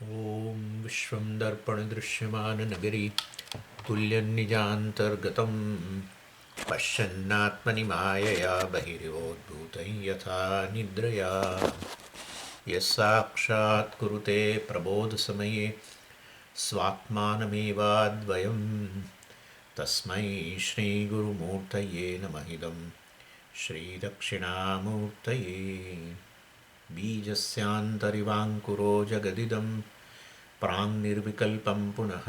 ॐ विश्वं दर्पणदृश्यमाननगरी तुल्यन्निजान्तर्गतं पश्यन्नात्मनि मायया बहिर्योद्भूतं यथा निद्रया यस्साक्षात् कुरुते प्रबोधसमये स्वात्मानमेवाद्वयं तस्मै श्रीगुरुमूर्तये नमः इदं श्रीदक्षिणामूर्तये बीजस्यान्तरिवाङ्कुरो जगदिदं प्राङ्निर्विकल्पं पुनः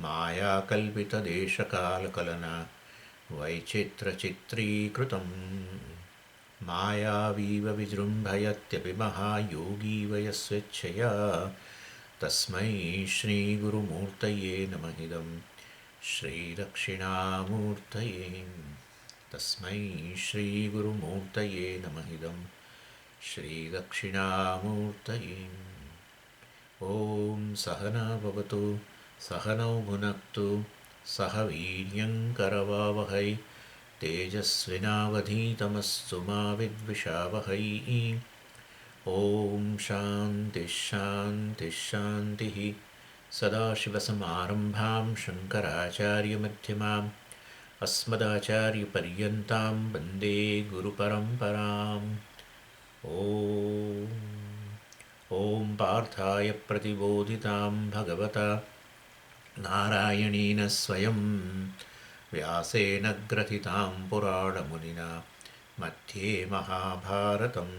मायाकल्पितदेशकालकलना वैचित्रचित्रीकृतं मायावीव विजृम्भयत्यपि महायोगीव यस्वेच्छया तस्मै श्रीगुरुमूर्तये नमः इदं श्रीदक्षिणामूर्तये तस्मै श्रीगुरुमूर्तये नमः इदं श्रीदक्षिणामूर्तये ॐ सहना भवतु सहनौ भुनक्तु सह वीर्यङ्करवावहै तेजस्विनावधीतमस्तु मा विद्विषावहै ॐ शान्तिः शान्तिः शान्तिः सदाशिवसमारम्भां शङ्कराचार्यमध्यमाम् अस्मदाचार्यपर्यन्तां वन्दे गुरुपरम्पराम् ॐ पार्थाय प्रतिबोधितां भगवता नारायणेन स्वयं व्यासेन ग्रथितां पुराणमुनिना मध्ये महाभारतम्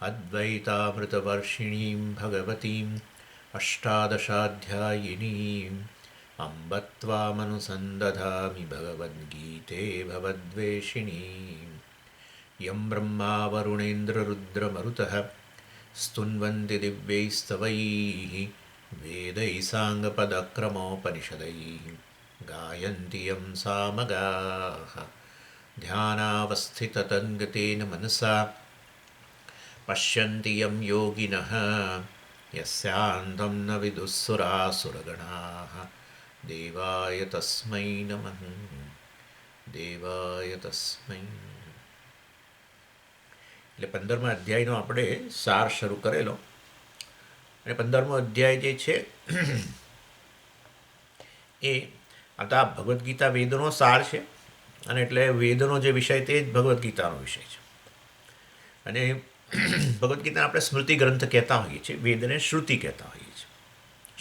अद्वैतामृतवर्षिणीं भगवतीम् अष्टादशाध्यायिनीम् अम्ब त्वामनुसन्दधामि भगवद्गीते भवद्वेषिणीम् यं ब्रह्मा वरुणेन्द्ररुद्रमरुतः स्तुन्वन्ति दिव्यैस्तवैः वेदैः साङ्गपदक्रमोपनिषदैः गायन्ति यं सामगाः ध्यानावस्थिततन्गतेन मनसा पश्यन्ति यं योगिनः यस्यान्तं न विदुःसुरासुरगणाः देवाय तस्मै नमः देवाय तस्मै એટલે 15મા અધ્યાયનો આપણે સાર શરૂ કરેલો અને 15મો અધ્યાય જે છે એ આ તો આ ભગવદ્ ગીતા વેદનો સાર છે અને એટલે વેદનો જે વિષય તે જ ભગવદ્ ગીતાનો વિષય છે અને ભગવદ્ ગીતાને આપણે સ્મૃતિ ગ્રંથ કહેતા હોઈએ છીએ વેદને શ્રુતિ કહેતા હોઈએ છીએ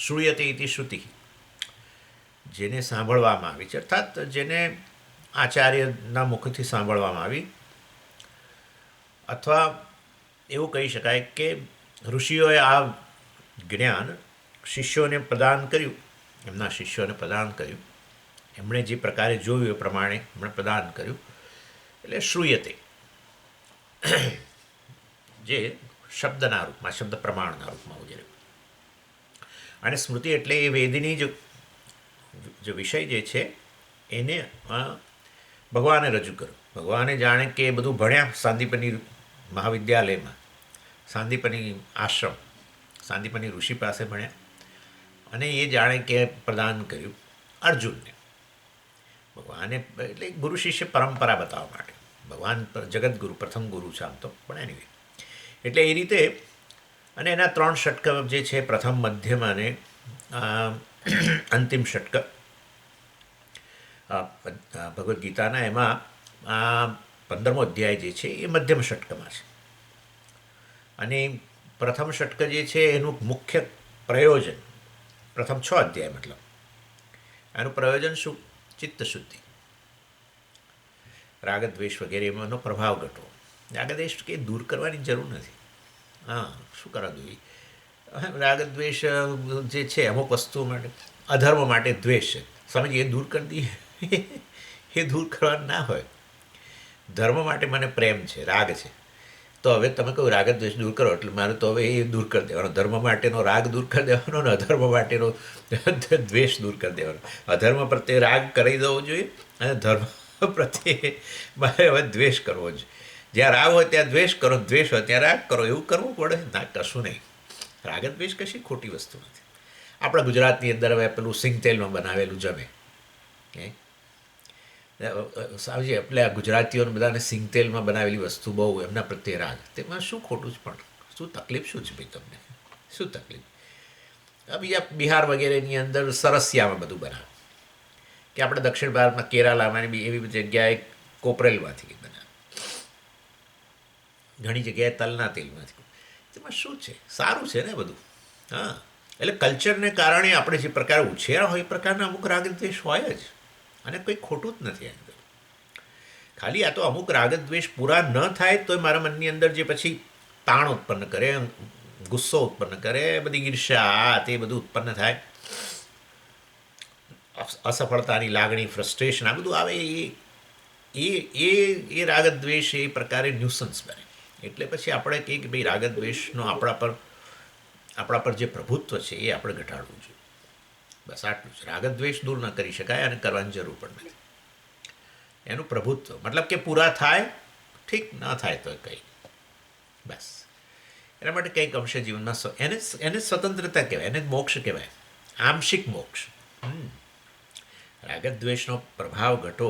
શ્રૂયતે ઇતિ શ્રુતિ જેને સાંભળવામાં આવી છે અર્થાત જેને આચાર્યના મુખથી સાંભળવામાં આવી અથવા એવું કહી શકાય કે ઋષિઓએ આ જ્ઞાન શિષ્યોને પ્રદાન કર્યું એમના શિષ્યોને પ્રદાન કર્યું એમણે જે પ્રકારે જોયું એ પ્રમાણે એમણે પ્રદાન કર્યું એટલે શ્રૂયતે જે શબ્દના રૂપમાં શબ્દ પ્રમાણના રૂપમાં વગેરે અને સ્મૃતિ એટલે એ વેદની જે વિષય જે છે એને ભગવાને રજૂ કર્યું ભગવાને જાણે કે એ બધું ભણ્યા સાંદીપની મહાવિદ્યાલયમાં સાંદીપની આશ્રમ સાંદીપની ઋષિ પાસે ભણ્યા અને એ જાણે કે પ્રદાન કર્યું અર્જુનને ભગવાને એટલે ગુરુ શિષ્ય પરંપરા બતાવવા માટે ભગવાન જગતગુરુ પ્રથમ ગુરુ છે આમ તો પણ એની એટલે એ રીતે અને એના 3 ષટક જે છે પ્રથમ મધ્યમ અને અંતિમ ષટક ભગવદ્ ગીતાના એમાં આ 15મો અધ્યાય જે છે એ મધ્યમ ષટકમાં છે અને પ્રથમ ષટક જે છે એનું મુખ્ય પ્રયોજન પ્રથમ 6 અધ્યાય મતલબ એનું પ્રયોજન શું ચિત્તશુદ્ધિ રાગદ્વેષ વગેરે એમાંનો પ્રભાવ ઘટવો રાગદ્વેષ કે દૂર કરવાની જરૂર નથી હા શું કરવા જોઈએ રાગદ્વેષ જે છે અમુક વસ્તુઓ માટે અધર્મ માટે દ્વેષ છે સ્વામીજી એ દૂર કરી દઈએ એ દૂર કરવાનું ના હોય ધર્મ માટે મને પ્રેમ છે રાગ છે તો હવે તમે કહો રાગદ્વેષ દૂર કરો એટલે મારે તો હવે એ દૂર કરી દેવાનો ધર્મ માટેનો રાગ દૂર કરી દેવાનો અને અધર્મ માટેનો દ્વેષ દૂર કરી દેવાનો અધર્મ પ્રત્યે રાગ કરી દેવો જોઈએ અને ધર્મ પ્રત્યે મારે હવે દ્વેષ કરવો જોઈએ જ્યાં રાગ હોય ત્યાં દ્વેષ કરો દ્વેષ હોય ત્યાં રાગ કરો એવું કરવું પડે ના કશું નહીં રાગદ્વેષ કશી ખોટી વસ્તુ નથી આપણા ગુજરાતની અંદર હવે પેલું સિંગતેલમાં બનાવેલું જમે સાવજી એટલે આ ગુજરાતીઓને બધાને સિંગતેલમાં બનાવેલી વસ્તુ બહુ એમના પ્રત્યે રાગ તેમાં શું ખોટું છે પણ શું તકલીફ શું છે ભાઈ તમને શું તકલીફ? બીજા બિહાર વગેરેની અંદર સરસિયામાં બધું બનાવે, કે આપણે દક્ષિણ ભારતમાં કેરાલામાં બી એવી બધી જગ્યાએ કોપરેલમાંથી બનાવે, ઘણી જગ્યાએ તલના તેલમાંથી. તેમાં શું છે? સારું છે ને બધું. હા, એટલે કલ્ચરને કારણે આપણે જે પ્રકારે ઉછેરા હોય એ પ્રકારના અમુક રાગદ્વેષ હોય જ, અને કંઈ ખોટું જ નથી એની અંદર. ખાલી આ તો અમુક રાગદ્વેષ પૂરા ન થાય તો મારા મનની અંદર જે પછી તાણ ઉત્પન્ન કરે, ગુસ્સો ઉત્પન્ન કરે, બધી ઈર્ષ્યા તે બધું ઉત્પન્ન થાય, અસફળતાની લાગણી, ફ્રસ્ટ્રેશન, આ બધું આવે, એ એ એ રાગદ્વેષ એ પ્રકારે ન્યુસન્સ બને. એટલે પછી આપણે કહીએ કે ભાઈ રાગદ્વેષનો આપણા પર જે પ્રભુત્વ છે એ આપણે ઘટાડવું જોઈએ. બસ આટલું જ. રાગદ્વેષ દૂર ન કરી શકાય અને કરવાની જરૂર પણ નથી. એનું પ્રભુત્વ મતલબ કે પૂરા થાય ઠીક, ન થાય તો કંઈ બસ. એના માટે કંઈક અંશે જીવનમાં એને સ્વતંત્રતા કહેવાય, એને મોક્ષ કહેવાય, આંશિક મોક્ષ. રાગદ્વેષનો પ્રભાવ ઘટો.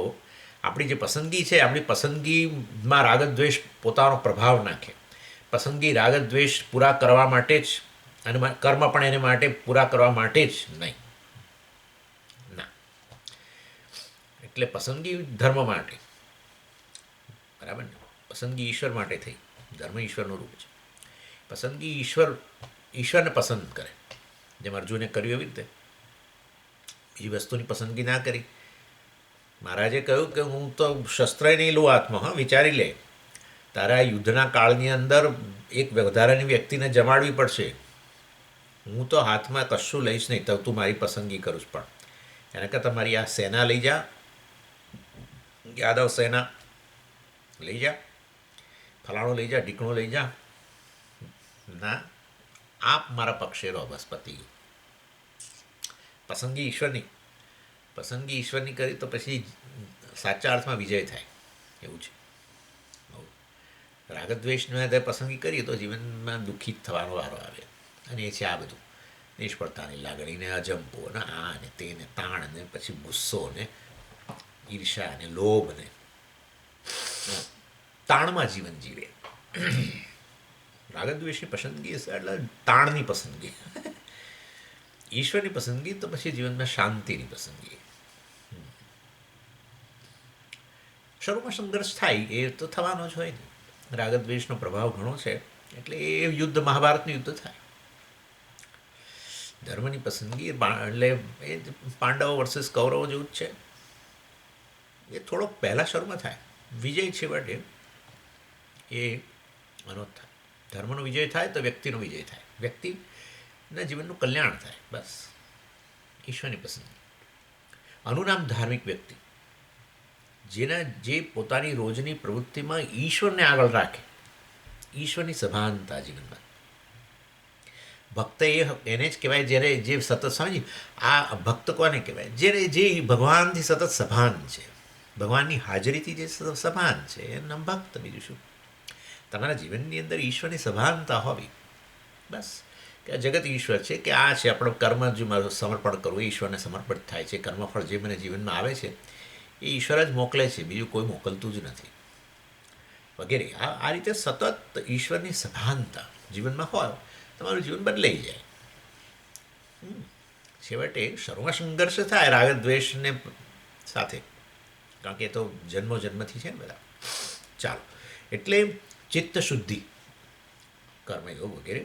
આપણી જે પસંદગી છે, આપણી પસંદગીમાં રાગદ્વેષ પોતાનો પ્રભાવ નાખે. પસંદગી રાગદ્વેષ પૂરા કરવા માટે જ, અને કર્મ પણ એને માટે પૂરા કરવા માટે જ નહીં. ના, એટલે પસંદગી ધર્મ માટે, બરાબર ને? પસંદગી ઈશ્વર માટે થઈ. ધર્મ ઈશ્વરનું રૂપ છે. પસંદગી ઈશ્વરને પસંદ કરે, જેમ અર્જુને કર્યું એવી રીતે. બીજી વસ્તુની પસંદગી ના કરી. મહારાજે કહ્યું કે હું તો શસ્ત્રય નહીં લઉં હાથમાં, હા, વિચારી લે. તારા યુદ્ધના કાળની અંદર એક વધારાની વ્યક્તિને જમાડવી પડશે. હું તો હાથમાં કશું લઈશ નહીં, તો તું મારી પસંદગી કરું જ. પણ એના કરતાં મારી આ સેના લઈ જા, યાદવ સેના લઈ જા, ફલાણો લઈ જા, ઢીકણો લઈ જા. ના, આપ મારા પક્ષે રહો, બસ પતી ગયું. પસંદગી ઈશ્વરની કરી તો પછી સાચા અર્થમાં વિજય થાય એવું છે. રાગદ્વેષને પસંદગી કરીએ તો જીવનમાં દુઃખી થવાનો વારો આવે, અને એ છે આ બધું નિષ્ફળતાની લાગણીને, અજંપો ને, આ ને તે ને, તાણ ને, પછી ગુસ્સો ને, ઈર્ષા ને, લોભ ને, તાણમાં જીવન જીવે. રાગદ્વેષની પસંદગી એટલે તાણની પસંદગી. ઈશ્વરની પસંદગી તો પછી જીવનમાં શાંતિની પસંદગી. શરૂમાં સંઘર્ષ થાય, એ તો થવાનો જ હોય ને. રાગદ્વેષનો પ્રભાવ ઘણો છે, એટલે એ યુદ્ધ, મહાભારતનું યુદ્ધ થાય. ધર્મની પસંદગી એટલે એ પાંડવો વર્સિસ કૌરવો જેવું જ છે. એ થોડોક પહેલાં શરૂમાં થાય, વિજય છેવટે એ આનો થાય. ધર્મનો વિજય થાય તો વ્યક્તિનો વિજય થાય, વ્યક્તિના જીવનનું કલ્યાણ થાય, બસ. ઈશ્વરની પસંદગી. આનું નામ ધાર્મિક વ્યક્તિ, જે પોતાની રોજની પ્રવૃત્તિમાં ઈશ્વરને આગળ રાખે, ઈશ્વરની સભાનતા જીવનમાં. ભક્ત એને જ કહેવાય જ્યારે જે સતત સમજી. આ ભક્ત કોને કહેવાય? જે ભગવાનથી સતત સભાન છે, ભગવાનની હાજરીથી જે સતત સભાન છે, એનું નામ ભક્ત. બીજું શું? તમારા જીવનની અંદર ઈશ્વરની સભાનતા હોવી, બસ. કે આ જગત ઈશ્વર છે, કે આ છે આપણો કર્મ, જે મારું સમર્પણ કરવું એ ઈશ્વરને સમર્પિત થાય છે. કર્મફળ જે મને જીવનમાં આવે છે એ ઈશ્વર જ મોકલે છે, બીજું કોઈ મોકલતું જ નથી, વગેરે. આ રીતે સતત ઈશ્વરની સભાનતા જીવનમાં હોય, તમારું જીવન બદલાઈ જાય. છેવટે શરૂમાં સંઘર્ષ થાય રાગદ્વેષને સાથે, કારણ કે એ તો જન્મથી છે ને બધા. ચાલો, એટલે ચિત્ત શુદ્ધિ, કર્મયોગ વગેરે.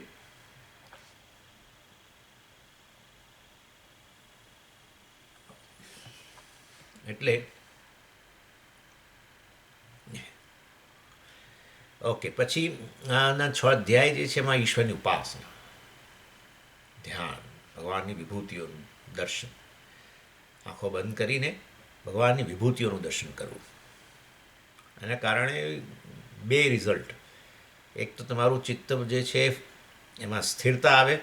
એટલે ઓકે, પછી આના 6 અધ્યાય જે છે એમાં ઈશ્વરની ઉપાસના, ધ્યાન, ભગવાનની વિભૂતિઓનું દર્શન, આંખો બંધ કરીને ભગવાનની વિભૂતિઓનું દર્શન કરવું. એના કારણે 2 રિઝલ્ટ. એક તો તમારું ચિત્ત જે છે એમાં સ્થિરતા આવે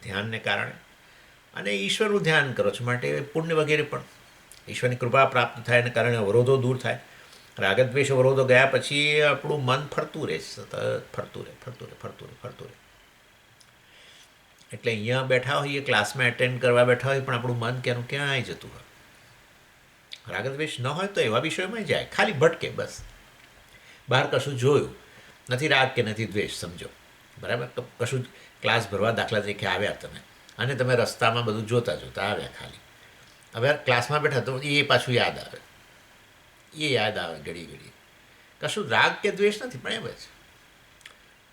ધ્યાનને કારણે, અને ઈશ્વરનું ધ્યાન કરો છો માટે પુણ્ય વગેરે પણ, ઈશ્વરની કૃપા પ્રાપ્ત થાય, એના કારણે અવરોધો દૂર થાય. રાગદ્વેષ અવરોધો ગયા પછી આપણું મન ફરતું રહે, સતત ફરતું રહે. એટલે અહીંયા બેઠા હોઈએ, ક્લાસમાં એટેન્ડ કરવા બેઠા હોય, પણ આપણું મન ક્યાંય જતું હોય. રાગદ્વેષ ન હોય તો એવા વિષયોમાં જાય, ખાલી ભટકે, બસ. બહાર કશું જોયું નથી, રાગ કે નથી દ્વેષ, સમજો. બરાબર. તો કશું જ ક્લાસ ભરવા દાખલા તરીકે આવ્યા તમે, અને તમે રસ્તામાં બધું જોતા જોતા આવ્યા ખાલી. હવે ક્લાસમાં બેઠા તો એ પાછું યાદ આવે, એ યાદ આવે ઘડી ઘડી. કશું રાગ કે દ્વેષ નથી, પણ એમ જ.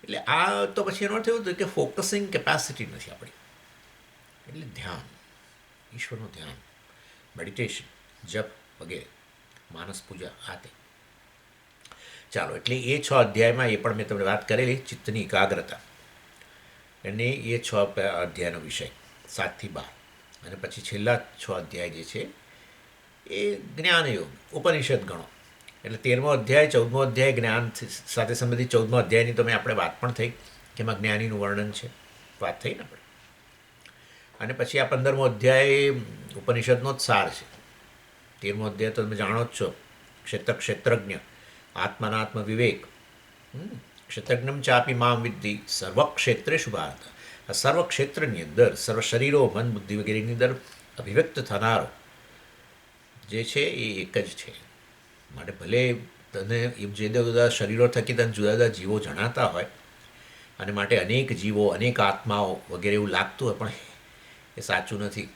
એટલે આ તો પછી એનો અર્થ એવું થયું કે ફોકસિંગ કેપેસિટી નથી આપણી. એટલે ધ્યાન, ઈશ્વરનું ધ્યાન, મેડિટેશન, જપ વગેરે, માનસ પૂજા, આ તે. ચાલો, એટલે એ 6 અધ્યાયમાં એ પણ મેં તમને વાત કરેલી ચિત્તની એકાગ્રતા, અને એ 6 અધ્યાયનો વિષય 7 થી 12. અને પછી છેલ્લા 6 અધ્યાય જે છે એ જ્ઞાનયોગ, ઉપનિષદ ગણો. એટલે 13મો અધ્યાય, 14મો અધ્યાય જ્ઞાન સાથે સંબંધિત, 14મો અધ્યાયની તો મેં આપણે વાત પણ થઈ કે એમાં જ્ઞાનીનું વર્ણન છે, વાત થઈ ને આપણે. અને પછી આ 15મો અધ્યાય ઉપનિષદનો જ સાર છે. 13મો અધ્યાય તો તમે જાણો જ છો, ક્ષેત્રજ્ઞ, આત્માનાત્મ વિવેક. ક્ષેત્રજ્ઞમ ચાપી મામ વિદ્ધિ સર્વક્ષેત્રેષુ ભારત. આ સર્વક્ષેત્રની અંદર, સર્વ શરીરો, મન, બુદ્ધિ વગેરેની અંદર અભિવ્યક્ત થનારો જે છે એ એક જ છે. માટે ભલે તને એ જુદા જુદા શરીરો થકી તને જુદા જુદા જીવો જણાતા હોય, અને માટે અનેક જીવો, અનેક આત્માઓ વગેરે એવું લાગતું હોય, પણ એ સાચું નથી.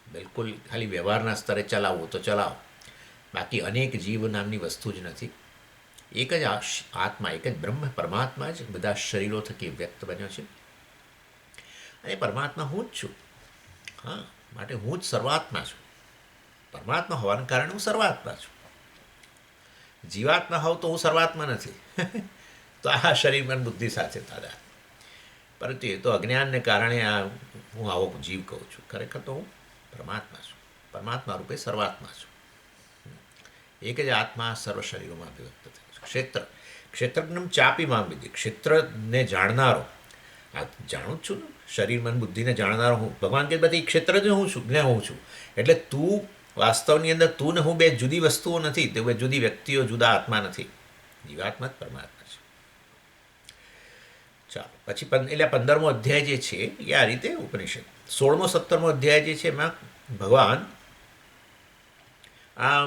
બિલકુલ ખાલી વ્યવહારના સ્તરે ચલાવવું તો ચલાવો, બાકી અનેક જીવ નામની વસ્તુ જ નથી. એક જ આત્મા, એક જ બ્રહ્મ પરમાત્મા જ બધા શરીરો થકી વ્યક્ત બન્યો છે. અને પરમાત્મા હું જ છું. હા, માટે હું જ સર્વાત્મા છું. પરમાત્મા હોવાને કારણે હું સર્વાત્મા છું. જીવાત્મા હોવ તો હું સર્વાત્મા નથી. તો આ શરીર મન બુદ્ધિ સાથે તારા, પરંતુ એ તો અજ્ઞાનને કારણે આ હું આવો જીવ કહું છું. ખરેખર તો હું પરમાત્મા છું, પરમાત્મા રૂપે સર્વાત્મા છું. એક જ આત્મા સર્વ શરીરોમાં અભિવ્યક્ત થયો છે. ક્ષેત્રજ્ઞમ ચાપી મામ વિદ્ધિ, ક્ષેત્રને જાણનારો. આ જાણું જ છું ને, શરીર મન બુદ્ધિને જાણનારો હું. ભગવાન કે બધી ક્ષેત્ર જ હું છું, ને હું છું. એટલે તું વાસ્તવની અંદર તું ને હું બે જુદી વસ્તુઓ નથી, તે બે જુદી વ્યક્તિઓ, જુદા આત્મા નથી. જીવાત્મા જ પરમાત્મા છે. ચાલો, પછી એટલે 15મો અધ્યાય જે છે એ આ રીતે ઉપનિષદ. 16મો 17મો અધ્યાય જે છે એમાં ભગવાન આ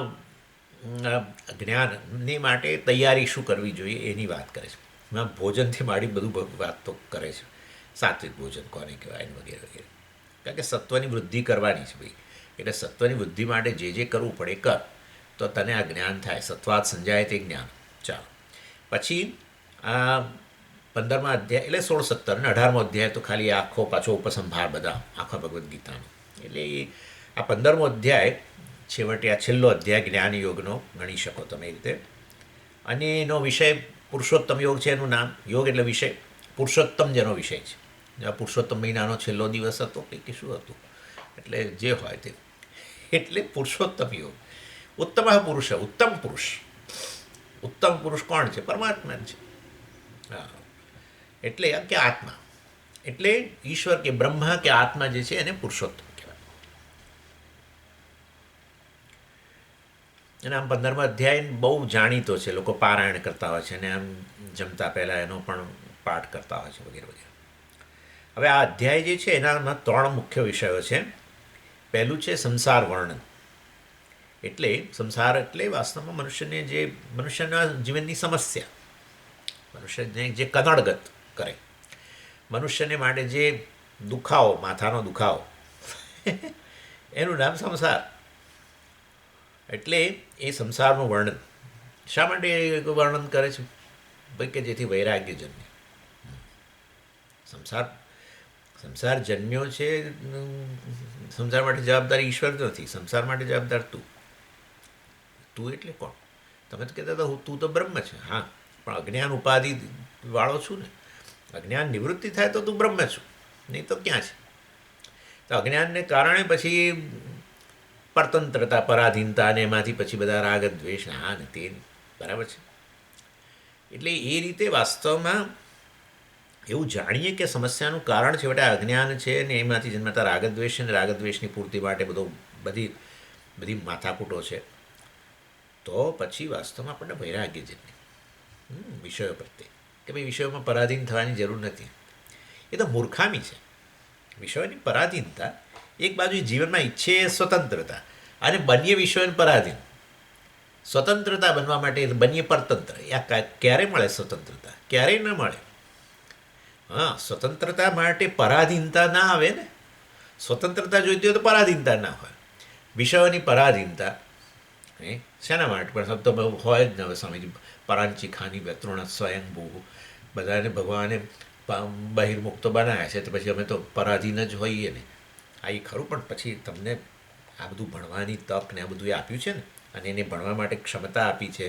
જ્ઞાનની માટે તૈયારી શું કરવી જોઈએ એની વાત કરે છે. એમાં ભોજનથી માંડી બધું વાત તો કરે છે. સાત્વિક ભોજન કોને કહેવાય વગેરે વગેરે. કારણ કે સત્વની વૃદ્ધિ કરવાની છે ભાઈ. એટલે સત્વની વૃદ્ધિ માટે જે જે કરવું પડે કર, તો તને આ જ્ઞાન થાય. સત્વાત સંજાય તે જ્ઞાન. ચાલો, પછી આ 15મા અધ્યાય એટલે 16, 17 અને 18મો અધ્યાય તો ખાલી આખો પાછો ઉપસંહાર બધા આખા ભગવદ્ ગીતાનો. એટલે આ 15મો અધ્યાય છેવટે આ છેલ્લો અધ્યાય જ્ઞાન યોગનો ગણી શકો તમે એ રીતે. અને એનો વિષય પુરુષોત્તમ યોગ છે. એનું નામ યોગ એટલે વિષય, પુરુષોત્તમ જેનો વિષય છે. આ પુરુષોત્તમ મહિનાનો છેલ્લો દિવસ હતો કે શું હતું, એટલે જે હોય તે. એટલે પુરુષોત્તમ યોગ. ઉત્તમ પુરુષ, ઉત્તમ પુરુષ. ઉત્તમ પુરુષ કોણ છે? પરમાત્મા છે. હા, એટલે કે આત્મા, એટલે ઈશ્વર કે બ્રહ્મ કે આત્મા જે છે એને પુરુષોત્તમ કહેવાય. અને આમ 15મા અધ્યાય બહુ જાણીતો છે, લોકો પારાયણ કરતા હોય છે, અને આમ જમતા પહેલાં એનો પણ પાઠ કરતા હોય છે વગેરે વગેરે. હવે આ અધ્યાય જે છે એનામાં 3 મુખ્ય વિષયો છે. પહેલું છે સંસાર વર્ણન. એટલે સંસાર એટલે વાસ્તવમાં મનુષ્યના જીવનની સમસ્યા, મનુષ્યને જે કનડગત કરે, મનુષ્યને માટે જે દુખાવો, માથાનો દુખાવો, એનું નામ સંસાર. એટલે એ સંસારનું વર્ણન શા માટે વર્ણન કરે છે? ભાઈ કે જેથી વૈરાગ્ય જન્મે. સંસાર જન્મ્યો છે, સંસાર માટે જવાબદારી ઈશ્વર નથી, સંસાર માટે જવાબદાર તું. તું એટલે કોણ? તમે તો કહેતા હતા તું તો બ્રહ્મ છે. હા, પણ અજ્ઞાન ઉપાધિ વાળો છું ને. અજ્ઞાન નિવૃત્તિ થાય તો તું બ્રહ્મ છું, નહીં તો ક્યાં છે? તો અજ્ઞાનને કારણે પછી પરતંત્રતા, પરાધીનતા, અને એમાંથી પછી બધા રાગ દ્વેષ, હા ને તે, બરાબર છે. એટલે એ રીતે વાસ્તવમાં એવું જાણીએ કે સમસ્યાનું કારણ છેવટે અજ્ઞાન છે, ને એમાંથી જન્મતા રાગદ્વેષ, અને રાગદ્વેષની પૂર્તિ માટે બધી માથાકૂટો છે. તો પછી વાસ્તવમાં આપણને વૈરાગ્ય જન્મે વિષયો પ્રત્યે, કે ભાઈ વિષયોમાં પરાધીન થવાની જરૂર નથી. એ તો મૂર્ખામી છે. વિષયોની પરાધીનતા, એક બાજુ જીવનમાં ઈચ્છે સ્વતંત્રતા, અને બનીએ વિષયોને પરાધીન. સ્વતંત્રતા બનવા માટે બનીએ પરતંત્ર. ક્યારે મળે સ્વતંત્રતા? ક્યારેય ન મળે. હા, સ્વતંત્રતા માટે પરાધીનતા ના આવે ને. સ્વતંત્રતા જોઈતી હોય તો પરાધીનતા ના હોય. વિષયોની પરાધીનતા શેના માટે પણ તો બહુ હોય જ ને. હવે સ્વામીજી પરાંચી ખાની વ્યતૃણ સ્વયંભૂ, બધાને ભગવાને બહિર્મુક્તો બનાવ્યા છે, તો પછી અમે તો પરાધીન જ હોઈએ ને. આ એ ખરું, પણ પછી તમને આ બધું ભણવાની તક ને આ બધું એ આપ્યું છે ને, અને એને ભણવા માટે ક્ષમતા આપી છે,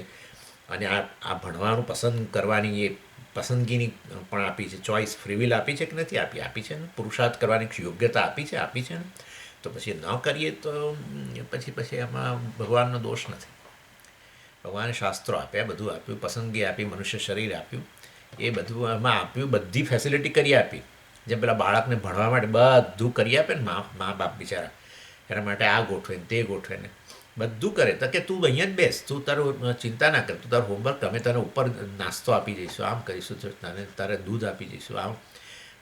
અને આ ભણવાનું પસંદ કરવાની એ પસંદગીની પણ આપી છે, ચોઈસ ફ્રીવિલ આપી છે કે નથી આપી, આપી છે ને. પુરુષાર્થ કરવાની યોગ્યતા આપી છે ને. તો પછી ન કરીએ તો પછી એમાં ભગવાનનો દોષ નથી. ભગવાને શાસ્ત્રો આપ્યા, બધું આપ્યું, પસંદગી આપી, મનુષ્ય શરીર આપ્યું, એ બધું એમાં આપ્યું, બધી ફેસિલિટી કરી આપી. જેમ પેલા બાળકને ભણવા માટે બધું કરી આપે ને મા બાપ બિચારા, એના માટે આ ગોઠવે ને તે ગોઠવે ને બધું કરે. તો કે તું અહીંયા જ બેસ, તું તારું ચિંતા ના કર, તું તારું હોમવર્ક અમે તને ઉપર નાસ્તો આપી જઈશું, આમ કરીશું, તને તારે દૂધ આપી જઈશું, આમ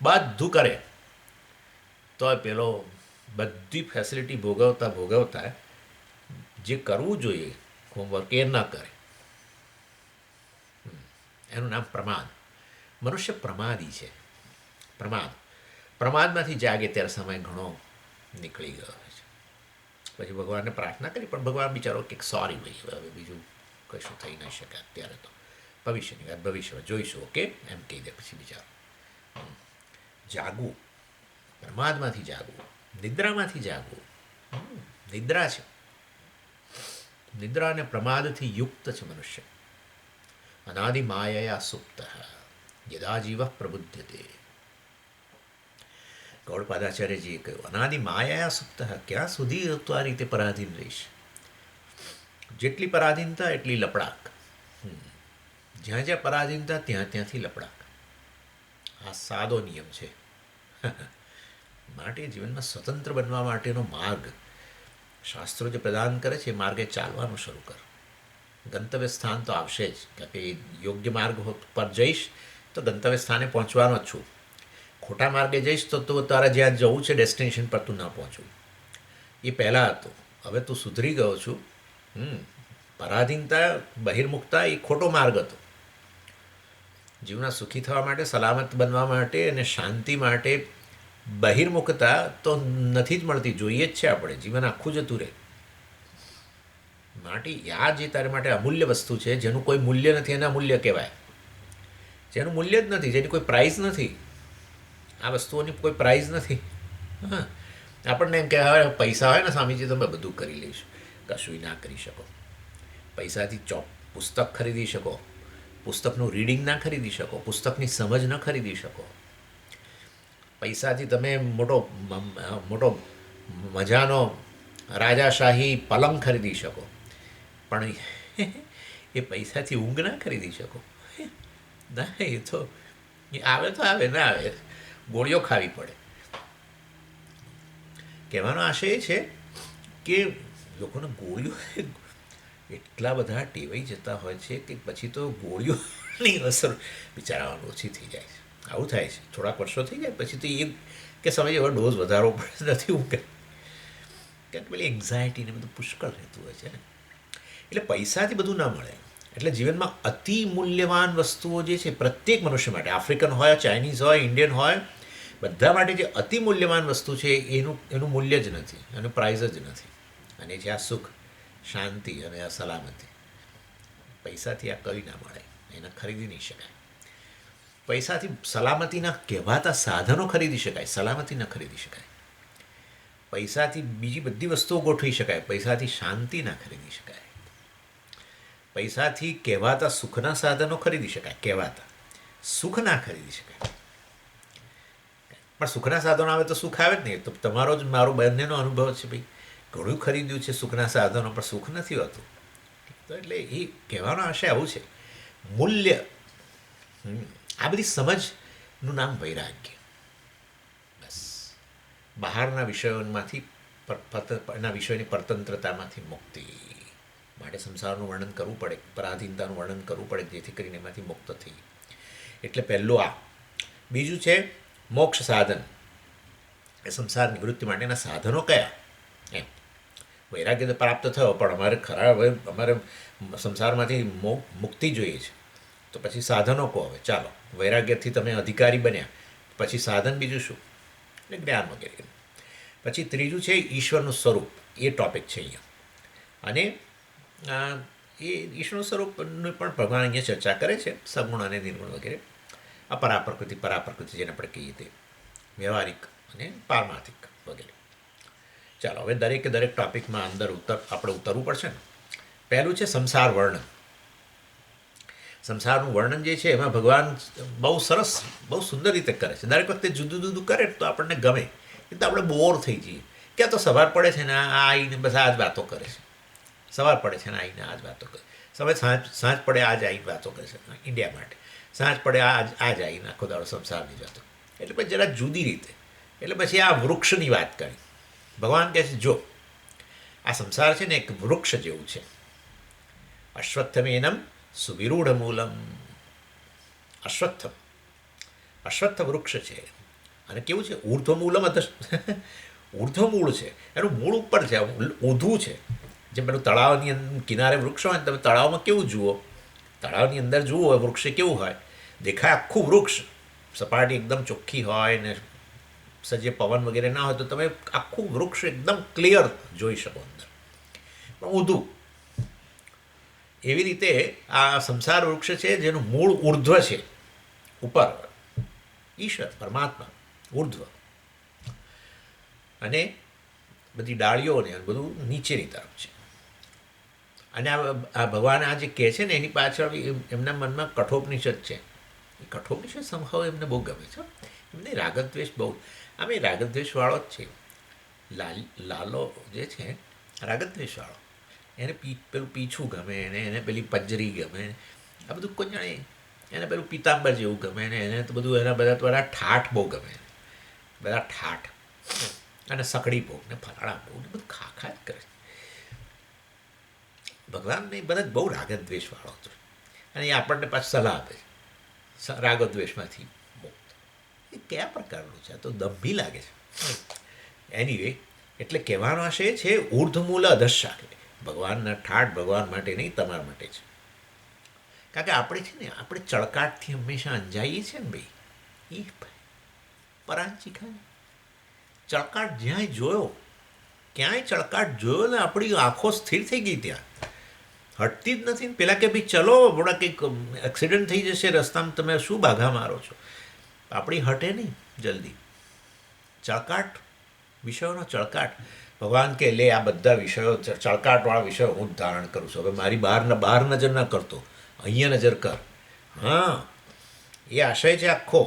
બધું કરે. તો પેલો બધી ફેસિલિટી ભોગવતા જે કરવું જોઈએ હોમવર્ક એ ના કરે. એનું નામ પ્રમાદ. મનુષ્ય પ્રમાદી છે. પ્રમાદમાંથી જાગે ત્યારે સમય ઘણો નીકળી ગયો છે. પછી ભગવાનને પ્રાર્થના કરી, પણ ભગવાન બિચારો કે સોરી ભાઈ, હવે બીજું કશું થઈ ન શકે અત્યારે, તો ભવિષ્યની વાત ભવિષ્યમાં જોઈશું, ઓકે એમ કહી દે. પછી બિચારો જાગવું, પ્રમાદમાંથી જાગવું, નિદ્રામાંથી જાગવું. નિદ્રા છે, નિદ્રા અને પ્રમાદથી યુક્ત છે મનુષ્ય. અનાદિ માયયા સુપ્ત યદા જીવ પ્રબુદ્ધતે. ગૌડપાદાચાર્યજીએ કહ્યું, અનાદિ માયા સુપ્ત, ક્યાં સુધી તું આ રીતે પરાધીન રહીશ? જેટલી પરાધીનતા એટલી લપડાક. જ્યાં જ્યાં પરાધીનતા ત્યાંથી લપડાક. આ સાદો નિયમ છે. માટે જીવનમાં સ્વતંત્ર બનવા માટેનો માર્ગ શાસ્ત્રો જે પ્રદાન કરે છે, એ માર્ગે ચાલવાનું શરૂ કર. ગંતવ્ય સ્થાન તો આવશે જ, કે યોગ્ય માર્ગ પર જઈશ તો ગંતવ્ય સ્થાને પહોંચવાનો જ છું. ખોટા માર્ગે જઈશ તો તારે જ્યાં જવું છે ડેસ્ટિનેશન પર તું ના પહોંચવું. એ પહેલાં હતું, હવે તું સુધરી ગયો છું. પરાધીનતા, બહિર્મુખતા એ ખોટો માર્ગ હતો. જીવના સુખી થવા માટે, સલામત બનવા માટે અને શાંતિ માટે બહિર્મુખતા તો નથી જ મળતી, જોઈએ જ છે આપણે. જીવન આખું જતું રહે. માટે આ જે તારે માટે અમૂલ્ય વસ્તુ છે, જેનું કોઈ મૂલ્ય નથી, એના મૂલ્ય કહેવાય. જેનું મૂલ્ય જ નથી, જેની કોઈ પ્રાઇઝ નથી, આ વસ્તુઓની કોઈ પ્રાઇઝ નથી. હા, આપણને એમ કે હવે પૈસા હોય ને સ્વામીજી તમે બધું કરી લઈશું. કશું ના કરી શકો. પૈસાથી પુસ્તક ખરીદી શકો, પુસ્તકનું રીડિંગ ના ખરીદી શકો, પુસ્તકની સમજ ન ખરીદી શકો. પૈસાથી તમે મોટો મજાનો રાજાશાહી પલંગ ખરીદી શકો, પણ એ પૈસાથી ઊંઘ ના ખરીદી શકો. ના, એ તો આવે તો આવે, ના આવે ગોળીઓ ખાવી પડે. કહેવાનો આશય એ છે કે લોકોને ગોળીઓ એટલા બધા ટેવાઈ જતા હોય છે કે પછી તો ગોળીઓની અસર બિચારાવાનું ઓછી થઈ જાય છે. આવું થાય છે. થોડાક વર્ષો થઈ જાય પછી તો એ કે સમય એવો ડોઝ વધારવો પડે નથી. હું કે પેલી એન્ઝાયટીને બધું પુષ્કળ રહેતું હોય છે ને. એટલે પૈસાથી બધું ના મળે. એટલે જીવનમાં અતિ મૂલ્યવાન વસ્તુઓ જે છે પ્રત્યેક મનુષ્ય માટે, આફ્રિકન હોય, ચાઇનીઝ હોય, ઇન્ડિયન હોય, બધા માટે જે અતિ મૂલ્યવાન વસ્તુ છે એનું મૂલ્ય જ નથી, એનું પ્રાઇઝ જ નથી. અને જે આ સુખ, શાંતિ અને આ સલામતી, પૈસાથી આ કંઈ ના મળે, એને ખરીદી નહીં શકાય. પૈસાથી સલામતીના કહેવાતા સાધનો ખરીદી શકાય, સલામતી ન ખરીદી શકાય. પૈસાથી બીજી બધી વસ્તુઓ ગોઠવી શકાય, પૈસાથી શાંતિ ના ખરીદી શકાય. પૈસાથી કહેવાતા સુખના સાધનો ખરીદી શકાય, કહેવાતા સુખ ના ખરીદી શકાય. પણ સુખના સાધનો આવે તો સુખ આવે જ નહીં. તો તમારો જ મારો બંનેનો અનુભવ છે. ભાઈ ઘણું ખરીદ્યું છે સુખના સાધનો, પણ સુખ નથી હોતું. તો એટલે એ કહેવાનો આશય આવું છે. મૂલ્ય, આ બધી સમજનું નામ વૈરાગ્ય. બસ બહારના વિષયોમાંથી એના વિષયોની પરતંત્રતામાંથી મુક્તિ માટે સંસારનું વર્ણન કરવું પડે, પરાધીનતાનું વર્ણન કરવું પડે, જેથી કરીને એમાંથી મુક્ત થઈ. એટલે પહેલું આ. બીજું છે મોક્ષ સાધન. એ સંસાર નિવૃત્તિ માટેના સાધનો કયા? એમ વૈરાગ્ય તો પ્રાપ્ત થયો, પણ અમારે સંસારમાંથી મુક્તિ જોઈએ છે. તો પછી સાધનો કહો. હવે ચાલો, વૈરાગ્યથી તમે અધિકારી બન્યા, પછી સાધન બીજું શું, એટલે જ્ઞાન વગેરે. પછી ત્રીજું છે ઈશ્વરનું સ્વરૂપ, એ ટૉપિક છે અહીંયા. અને એ ઈશ્વરનું સ્વરૂપનું પણ ભગવાન અહીંયા ચર્ચા કરે છે, સગુણ અને નિર્ગુણ વગેરે. પરાપ્રકૃતિ જેને આપણે કહીએ તે વ્યવહારિક અને પારમાર્થિક વગેરે. ચાલો હવે દરેકે દરેક ટૉપિકમાં આપણે ઉતરવું પડશે ને. પહેલું છે સંસાર વર્ણન. સંસારનું વર્ણન જે છે એમાં ભગવાન બહુ સરસ, બહુ સુંદર રીતે કરે છે. દરેક વખતે જુદું જુદું કરે તો આપણને ગમે, એ તો આપણે બોર થઈ જઈએ. ક્યાં તો સવાર પડે છે ને આ આવીને બસ આ જ વાતો કરે છે, સવાર પડે છે ને આવીને આ જ વાતો કરે, સાંજ પડે આ જ આવીને વાતો કરે છે ઇન્ડિયા માટે, સાંજ પડે આ જ આવીને આખો દાડો સંસારની વાતો. એટલે પછી જરા જુદી રીતે. એટલે પછી આ વૃક્ષની વાત કરી. ભગવાન કહે છે જો આ સંસાર છે ને એક વૃક્ષ જેવું છે. અશ્વત્થમેનમ સુવિરૂઢ મૂલમ. અશ્વત્થ વૃક્ષ છે. અને કેવું છે? ઊર્ધ્વમૂલમ ઊર્ધ્વમૂળ છે, એનું મૂળ ઉપર છે, ઊંધું છે. જેમ પેલું તળાવની કિનારે વૃક્ષ હોય ને, તમે તળાવમાં કેવું જુઓ, તળાવની અંદર જુઓ વૃક્ષ કેવું હોય, દેખાય આખું વૃક્ષ, સપાટી એકદમ ચોખ્ખી હોય ને સજે પવન વગેરે ના હોય તો તમે આખું વૃક્ષ એકદમ ક્લિયર જોઈ શકો અંદર, પણ ઊંધું. એવી રીતે આ સંસાર વૃક્ષ છે જેનું મૂળ ઊર્ધ્વ છે, ઉપર ઈશ્વર પરમાત્મા ઊર્ધ્વ, અને બધી ડાળીઓને બધું નીચેની તરફ છે. અને આ ભગવાન આ જે કહે છે ને એની પાછળ એમના મનમાં કઠોપનિષદ છે. એ કઠોપનિષદ સંભાવ એમને બહુ ગમે છે. એમને રાગદ્વેષ બહુ, આમે રાગદ્વેષવાળો જ છે. લાલો જે છે રાગદ્વેષવાળો, એને પેલું પીછું ગમે, એને પેલી પંજરી ગમે, આ બધું કોઈ જાણે. એને પેલું પિતાંબર જેવું ગમે ને, એને તો બધું એના બધા ઠાઠ બહુ ગમે, બધા ઠાઠ અને સકડી બહુ ને ફલાણા બહુ ને બધું ખા જ કરે. ભગવાનને બધા બહુ રાગદ્વેષવાળો હતો. અને એ આપણને પાછું સલાહ આપે છે રાગદ્વેષમાંથી મુક્ત. એ કયા પ્રકારનું છે? આ તો દંભી લાગે છે. એનીવે, એટલે કહેવાનો આશય છે ઊર્ધ્વમૂલ અધસ્યા. ભગવાનના ઠાઠ ભગવાન માટે નહીં, તમારા માટે છે. કારણ કે આપણે છે ને, આપણે ચળકાટથી હંમેશા અંજાઈએ છીએ ને ભાઈ, એ પરાંચી ખાય ચળકાટ. જ્યાંય જોયો, ક્યાંય ચળકાટ જોયો ને આપણી આંખો સ્થિર થઈ ગઈ, ત્યાં હટતી જ નથી. પેલા કે ભાઈ ચલો હમણાં કંઈક એક્સિડન્ટ થઈ જશે રસ્તામાં, તમે શું બાઘા મારો છો? આપણી હટે નહીં જલ્દી. ચળકાટ, વિષયોનો ચળકાટ. ભગવાન કે લે આ બધા વિષયો, ચળકાટવાળા વિષયો હું જ ધારણ કરું છું. હવે મારી બહાર નજર ના કરતો, અહીંયા નજર કર. હા, એ આશય છે આખો.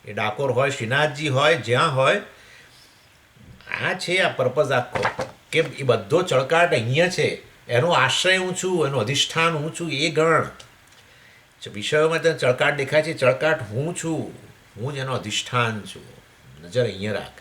એ ડાકોર હોય, શ્રીનાથજી હોય, જ્યાં હોય, આ છે આ પર્પઝ આખો. કે એ બધો ચળકાટ અહીંયા છે, એનો આશ્રય હું છું, એનું અધિષ્ઠાન હું છું. એ ગણ વિષયોમાં તને ચળકાટ દેખાય છે, ચળકાટ હું છું, હું જ એનો અધિષ્ઠાન છું. નજર અહીંયા રાખ.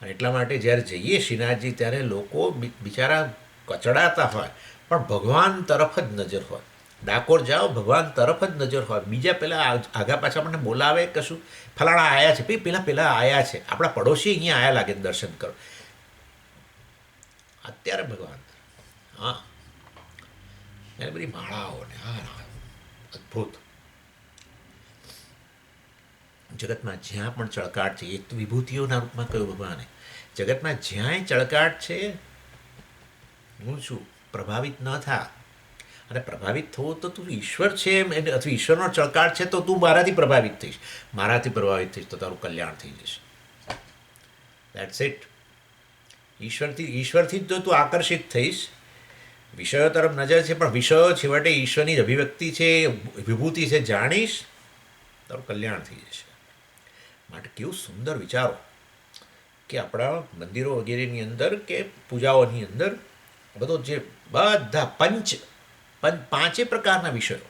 અને એટલા માટે જ્યારે જઈએ શ્રીનાથજી ત્યારે લોકો બિચારા કચડાતા હોય, પણ ભગવાન તરફ જ નજર હોય. ડાકોર જાઓ, ભગવાન તરફ જ નજર હોય. બીજા પેલા આગા પાછા આપણને બોલાવે કશું, ફલાણા આવ્યા છે, ભાઈ પેલા આવ્યા છે, આપણા પડોશી અહીંયા આવ્યા લાગે, દર્શન કરો. અત્યારે ભગવાન, હા, એને બધી માળાઓ ને હા, અદ્ભુત. જગતમાં જ્યાં પણ ચળકાટ છે, એક તો વિભૂતિઓના રૂપમાં કહ્યું ભગવાને, જગતમાં જ્યાંય ચળકાટ છે હું છું, પ્રભાવિત ન થા. અને પ્રભાવિત થવું તો તું ઈશ્વર છે અથવા ઈશ્વરનો ચળકાટ છે તો તું મારાથી પ્રભાવિત થઈશ, મારાથી પ્રભાવિત થઈશ તો તારું કલ્યાણ થઈ જશે. That's it. ઈશ્વરથી જ જો તું આકર્ષિત થઈશ. વિષયો તરફ નજર છે, પણ વિષયો છેવટે ઈશ્વરની જ અભિવ્યક્તિ છે, વિભૂતિ છે, જાણીશ તારું કલ્યાણ થઈ જશે. માટે કેવું સુંદર વિચારો કે આપણા મંદિરો વગેરેની અંદર કે પૂજાઓની અંદર બધો જે બધા પાંચે પ્રકારના વિષયો,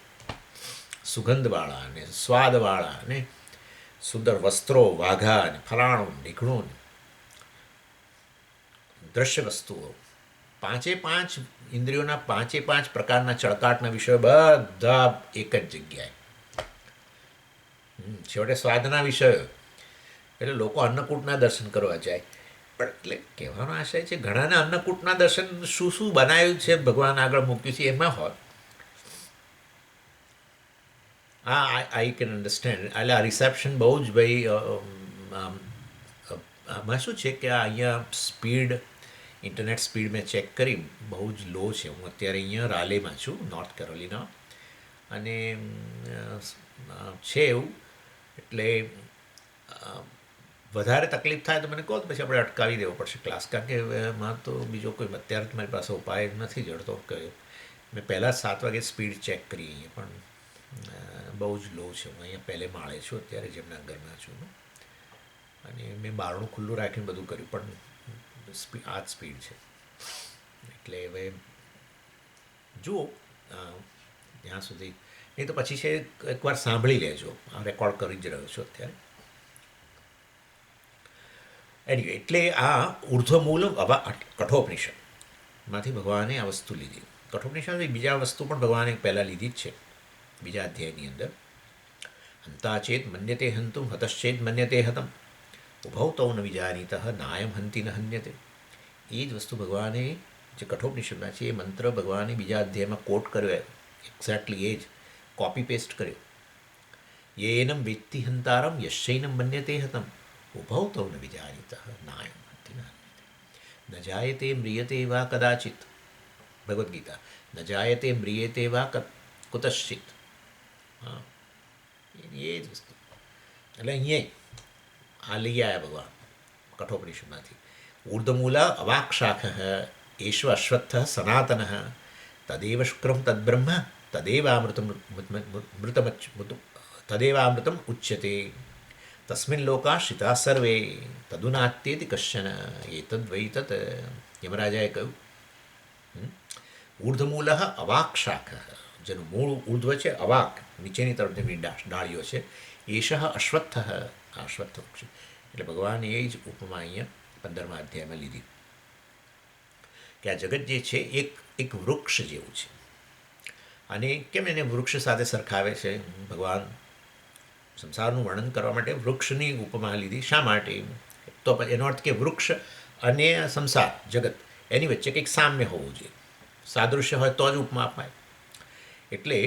સુગંધવાળા ને સ્વાદવાળા ને સુંદર વસ્ત્રો, વાઘા ને ફલાણું નીકળું, દ્રશ્ય વસ્તુઓ, પાંચ ઇન્દ્રિયોના પાંચ પ્રકારના ચળકાટના વિષયો બધા એક જ જગ્યાએ. છેવટે સ્વાદના વિષયો, એટલે લોકો અન્નકૂટના દર્શન કરવા જાય. પણ એટલે કહેવાનો આશય છે ઘણાને અન્નકૂટના દર્શન શું શું બનાવ્યું છે ભગવાન આગળ મૂક્યું છે એમાં હોય. હા, આઈ કેન અન્ડરસ્ટેન્ડ. એટલે આ રિસેપ્શન બહુ જ ભાઈ આમાં શું છે કે આ અહીંયા સ્પીડ ઇન્ટરનેટ સ્પીડ મેં ચેક કરી, બહુ જ લો છે. હું અત્યારે અહીંયા રાલેમાં છું, નોર્થ કેરોલિના. અને છે એવું, એટલે વધારે તકલીફ થાય તો મને કહો, તો પછી આપણે અટકાવી દેવો પડશે ક્લાસ, કારણ કે એમાં તો બીજો કોઈ અત્યારે તો મારી પાસે ઉપાય નથી જડતો કે મેં પહેલાં 7 વાગે સ્પીડ ચેક કરી અહીંયા, પણ બહુ જ લો છે. હું અહીંયા પહેલે માળે છું અત્યારે, જમનાગરમાં છું હું. અને મેં બારણું ખુલ્લું રાખીને બધું કર્યું, પણ આ જ સ્પીડ છે. એટલે હવે જુઓ ત્યાં સુધી, નહીં તો પછી છે એકવાર સાંભળી લેજો, આ રેકોર્ડ કરી જ રહ્યો છું અત્યારે. એનીવે, એટલે આ ઉર્ધ્વમૂલ કઠોપનિષદમાંથી ભગવાને આ વસ્તુ લીધી. કઠોપનિષદ બીજા વસ્તુ પણ ભગવાને પહેલાં લીધી જ છે, બીજા અધ્યાયની અંદર. હંતાચેત મન્યતે હંતુમ હતશ્ચેત મન્યતે હતમ ઉભૌ તૌ ન વિજાનીતઃ નાયમ હંતિ ન હન્યતે. એ જ વસ્તુ ભગવાને જે કઠોપનિષદમાં છે એ મંત્ર ભગવાને બીજા અધ્યાયમાં કોટ કર્યો, એક્ઝેક્ટલી એ જ કોપી પેસ્ટ કર્યો. યેનમ વેત્તિ હંતારમ યશૈનમ મન્યતે હતમ ઉભૌ તૌ ન વિજાનીતઃ નાયમ હંતિ ન હન્યતે. ન જાયતે મ્રિયતે વા કદાચિત, ભગવદ્ ગીતા. ન જાયતે મ્રિયતે વા કુતશ્ચિત. હા, એ જ વસ્તુ. એટલે અહીંયા આ લઈ આવ્યા ભગવાન કઠોપનિષદમાંથી. ઊર્ધમૂલ અવાક્ષાખ એશ્વ અશ્વત્થ સનાતન તદેવ શુક્રમ તદ્બ્રહ્મ તદેવામૃતમ તદેવામૃતમ ઉચ્યતે તસ્મિન લોકાશ્રિતા સર્વે તદુનાત્યેતિ કશ્ચન એતદ્વૈ તત. યમરાજાએ કહ્યું ઊર્ધમૂલ અવાક્ષાખ, જેનું મૂળ ઊર્ધ્વ છે, અવાક નીચેની તરફની ડાળીઓ છે. એશ અશ્વત્થ, અશ્વત્થ વૃક્ષ. એટલે ભગવાન એ જ ઉપમા અહીંયા 15મા અધ્યાયમાં લીધી કે આ જગત જે છે એક વૃક્ષ જેવું છે. અને કેમ એને વૃક્ષ સાથે સરખાવે છે ભગવાન? સંસારનું વર્ણન કરવા માટે વૃક્ષની ઉપમા લીધી. શા માટે? તો એનો અર્થ કે વૃક્ષ અને સંસાર જગત એની વચ્ચે કંઈક સામ્ય હોવું જોઈએ, સાદૃશ્ય હોય તો જ ઉપમા અપાય. એટલે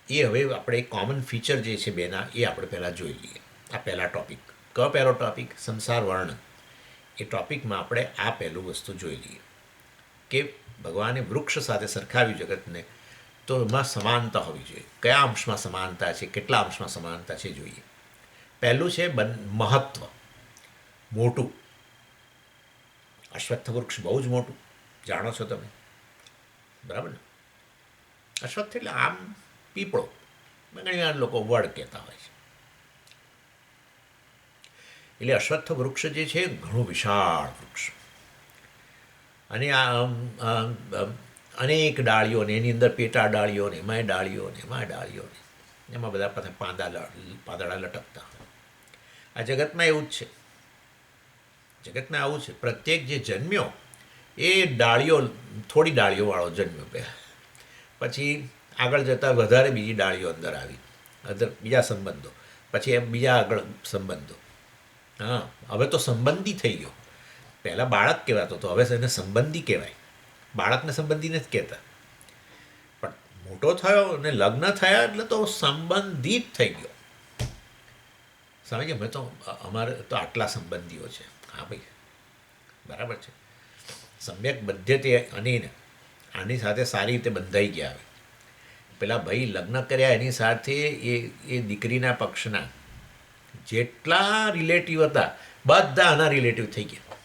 એ હવે આપણે કોમન ફીચર જે છે બેના, એ આપણે પહેલાં જોઈ લઈએ. આ પહેલા ટૉપિક. કયો પહેલો ટૉપિક? સંસાર વર્ણન. એ ટૉપિકમાં આપણે આ પહેલું વસ્તુ જોઈ લઈએ કે ભગવાને વૃક્ષ સાથે સરખાવ્યું જગતને, તો એમાં સમાનતા હોવી જોઈએ. કયા અંશમાં સમાનતા છે, કેટલા અંશમાં સમાનતા છે જોઈએ. પહેલું છે મહત્ત્વ, મોટું. અશ્વત્થ વૃક્ષ બહુ જ મોટું, જાણો છો તમે, બરાબર ને? અશ્વત્થ એટલે આમ પીપળો, ઘણી વાર લોકો વડ કહેતા હોય છે. એટલે અશ્વત્થ વૃક્ષ જે છે ઘણું વિશાળ વૃક્ષ, અને આ અનેક ડાળીઓ ને એની અંદર પેટા ડાળીઓ ને એમાંય ડાળીઓ ને એમાં ડાળીઓ ને એમાં બધા પાછા પાંદડા લટકતા. આ જગતમાં એવું જ છે. જગતમાં આવું છે. પ્રત્યેક જે જન્મ્યો એ ડાળીઓ, થોડી ડાળીઓવાળો જન્મ્યો પહેલાં, પછી આગળ જતાં વધારે બીજી ડાળીઓ અંદર આવી, બીજા સંબંધો, પછી એમ બીજા આગળ સંબંધો. હા, હવે તો સંબંધી થઈ ગયો. પહેલાં બાળક કહેવાતો હતો, હવે એને સંબંધી કહેવાય. બાળકને સંબંધી નથી કહેતા, પણ મોટો થયો અને લગ્ન થયા એટલે તો સંબંધિત થઈ ગયો. સમજે? મેં તો અમારે તો આટલા સંબંધીઓ છે. હા ભાઈ, બરાબર છે. સમ્યક બધ્યતે અનેન, આની સાથે સારી રીતે બંધાઈ ગયા. આવે પેલા ભાઈ લગ્ન કર્યા એની સાથે એ દીકરીના પક્ષના જેટલા રિલેટિવ હતા બધા આના રિલેટિવ થઈ ગયા.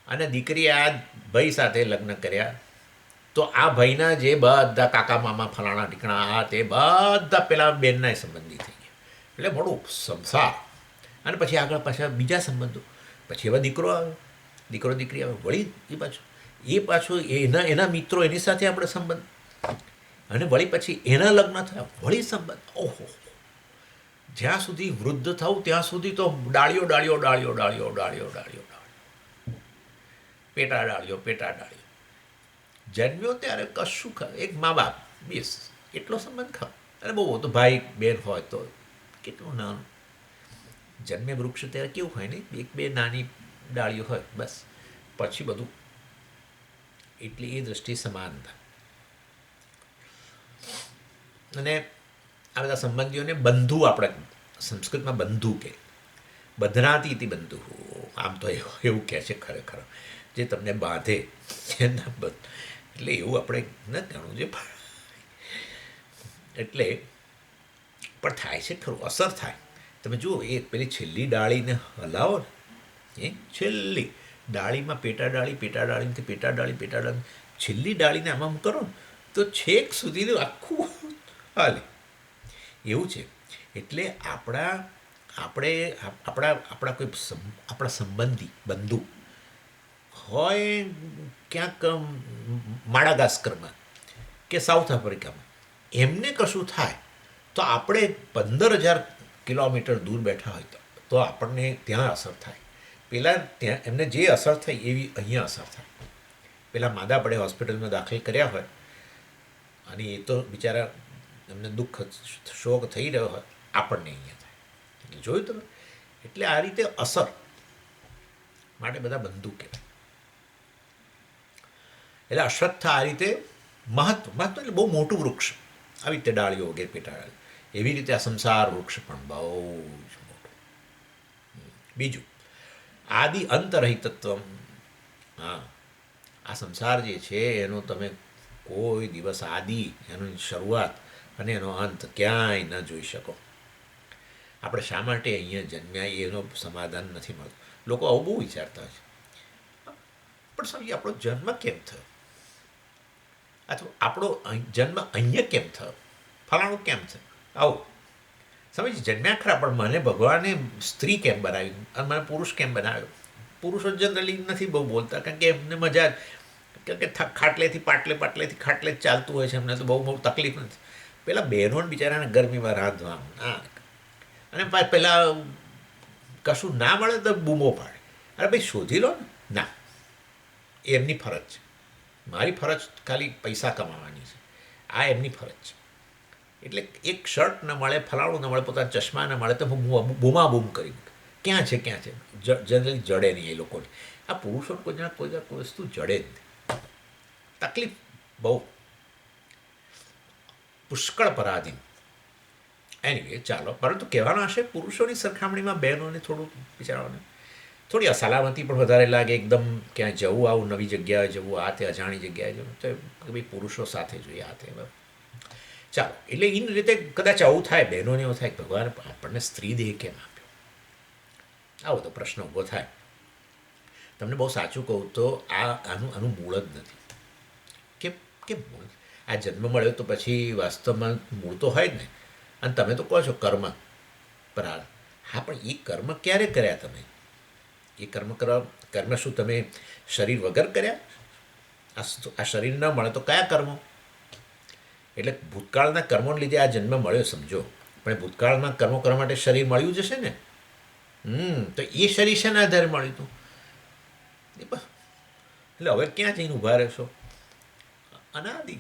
અને દીકરી આ ભાઈ સાથે લગ્ન કર્યા તો આ ભાઈના જે બધા કાકા મામા ફલાણા ઢીકણા આ તે બધા પેલા બેનના સંબંધી થઈ ગયા. એટલે મોટું સંસાર. અને પછી આગળ પાછા બીજા સંબંધો, પછી એવા દીકરો આવે, દીકરો દીકરી આવે, વળી એ પાછું એના મિત્રો, એની સાથે આપણે સંબંધ, અને વળી પછી એના લગ્ન થયા, વળી સંબંધ. ઓહો, જ્યાં સુધી વૃદ્ધ થવું ત્યાં સુધી તો ડાળીઓ ડાળીઓ ડાળીઓ ડાળીઓ ડાળીઓ ડાળીઓ ડાળીઓ, પેટા ડાળીઓ પેટા ડાળીઓ. જન્મ્યો ત્યારે કશું એક મા બાપ, બસ એટલો સંબંધ ખાવ. અને બહુ તો ભાઈ બેન હોય તો કેટલું નાનું. જન્મે વૃક્ષ ત્યારે કેવું હોય ને, એક બે નાની ડાળીઓ હોય બસ, પછી બધું. એટલી એ દૃષ્ટિ સમાનતા. અને આ બધા સંબંધીઓને બંધુ આપણે સંસ્કૃતમાં બંધુ કહે. બધનાતી ઇતિ બંધુ. આમ તો એવું કહે છે ખરેખર, જે તમને બાંધે એના એટલે એવું આપણે ન જાણવું છે. એટલે પણ થાય છે ખરું, અસર થાય. તમે જુઓ, એ પેલી છેલ્લી ડાળીને હલાવો ને, એ છેલ્લી ડાળીમાં પેટા ડાળીથી પેટા ડાળી છેલ્લી ડાળીને આમાં કરો ને તો છેક સુધીનું આખું હાલે. એવું છે. એટલે આપણા કોઈ આપણા સંબંધી બંધુ હોય ક્યાંક માડાગાસ્કરમાં કે સાઉથ આફ્રિકામાં, એમને કશું થાય તો આપણે 15,000 કિલોમીટર દૂર બેઠા હોય તો આપણને ત્યાં અસર થાય. પેલા ત્યાં એમને જે અસર થઈ એવી અહીંયા અસર થાય. પેલા માદા પડે હોસ્પિટલમાં દાખલ કર્યા હોય અને એ તો બિચારા એમને દુઃખ શોક થઈ રહ્યો હોય, આપણને અહીંયા થાય. એટલે જોયું તમે. એટલે આ રીતે અસર માટે બધા બંધુ કહેવાય. એટલે અશ્વત્થ આ રીતે મહત્વ એટલે બહુ મોટું વૃક્ષ, આવી રીતે ડાળીઓ વગેરે પેટા ડાળીઓ. એવી રીતે આ સંસાર વૃક્ષ પણ બહુ જ મોટું. બીજું, આદિ અંતરહિતત્વ. હા, આ સંસાર જે છે એનો તમે કોઈ દિવસ આદિ, એની શરૂઆત અને એનો અંત ક્યાંય ન જોઈ શકો. આપણે શા માટે અહીંયા જન્મ્યા એનો સમાધાન નથી મળતું. લોકો આવું બહુ વિચારતા હોય છે. પણ સમજીએ, આપણો જન્મ કેમ થયો, અથવા આપણો જન્મ અહીંયા કેમ થયો, ફલાણું કેમ થયું, આવું સમજી જન્મ્યા ખરા. પણ મને ભગવાને સ્ત્રી કેમ બનાવી અને મને પુરુષ કેમ બનાવ્યો. પુરુષો જનરલી નથી બહુ બોલતા, કારણ કે એમને મજા જ, કારણ કે ખાટલેથી પાટલેથી ખાટલે જ ચાલતું હોય છે. એમને તો બહુ તકલીફ નથી. પેલા બહેનોને બિચારાને ગરમીમાં રાંધવાનું અને પેલા કશું ના મળે તો બૂમો પાડે. અરે ભાઈ શોધી લો ને. ના, એ એમની ફરજ છે. મારી ફરજ ખાલી પૈસા કમાવાની છે, આ એમની ફરજ છે. એટલે એક શર્ટ ન મળે, ફલાણું ન મળે, પોતાના ચશ્મા ન મળે તો બૂમા બૂમ કરી ક્યાં છે જનરલી જડે નહીં એ લોકોને. આ પુરુષોને કોઈ વસ્તુ જડે જ નહીં. તકલીફ બહુ પુષ્કળ પરાધીન. એનીવે ચાલો, પરંતુ કહેવાનો હશે પુરુષોની સરખામણીમાં બહેનોને થોડું બિચારાઓને થોડી અસલામતી પણ વધારે લાગે. એકદમ ક્યાં જવું, આવું નવી જગ્યાએ જવું, આ તે અજાણી જગ્યાએ જવું, તો ભાઈ પુરુષો સાથે જોઈએ આ તે. ચાલો, એટલે એની રીતે કદાચ આવું થાય, બહેનોને એવું થાય કે ભગવાન આપણને સ્ત્રી દેહ કેમ આપ્યો, આવો તો પ્રશ્ન ઊભો થાય. તમને બહુ સાચું કહું તો આનું મૂળ જ નથી. કેમ મૂળ? આ જન્મ મળ્યો તો પછી વાસ્તવમાં મૂળ તો હોય જ ને. અને તમે તો કહો છો કર્મ પર. હા, પણ એ કર્મ ક્યારે કર્યા તમે? એ કર્મ શું તમે શરીર વગર કર્યા? આ શરીર ન મળે તો કયા કર્મો? એટલે ભૂતકાળના કર્મોને લીધે આ જન્મ મળ્યો સમજો, પણ ભૂતકાળના કર્મો કરવા માટે શરીર મળ્યું જશે ને. તો એ શરીર શેના આધારે મળ્યું હતું? એટલે હવે ક્યાં જઈને ઊભા રહેશો? અનાદિ.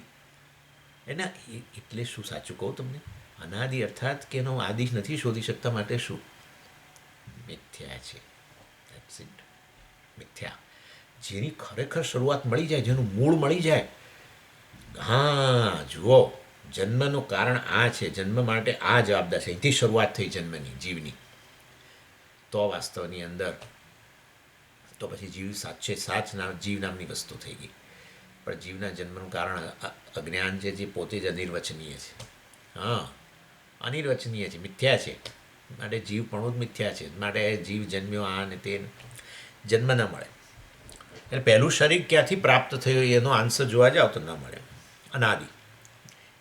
એના એટલે શું સાચું કહું તમને, અનાદિ અર્થાત કે એનો આદિ નથી શોધી શકતા, માટે શું? મિથ્યા છે. મિથ્યા. જેની ખરેખર શરૂઆત મળી જાય, જેનું મૂળ મળી જાય. હા જુઓ, જન્મનું કારણ આ છે, જન્મ માટે આ જવાબદાર છે, અહીંથી શરૂઆત થઈ જન્મની, જીવની. તો વાસ્તવની અંદર તો પછી જીવ સાચે સાચ જીવ નામની વસ્તુ થઈ ગઈ. પણ જીવના જન્મનું કારણ અજ્ઞાન છે, જે પોતે જ અનિર્વચનીય છે. હા, અનિર્વચનીય છે, મિથ્યા છે. માટે જીવ પણ જ મિથ્યા છે. માટે જીવ જન્મ્યો આ ને તે જન્મ ન મળે. એટલે પહેલું શરીર ક્યાંથી પ્રાપ્ત થયું એનો આન્સર જોવા જાવ તો ન મળે. અનાદિ.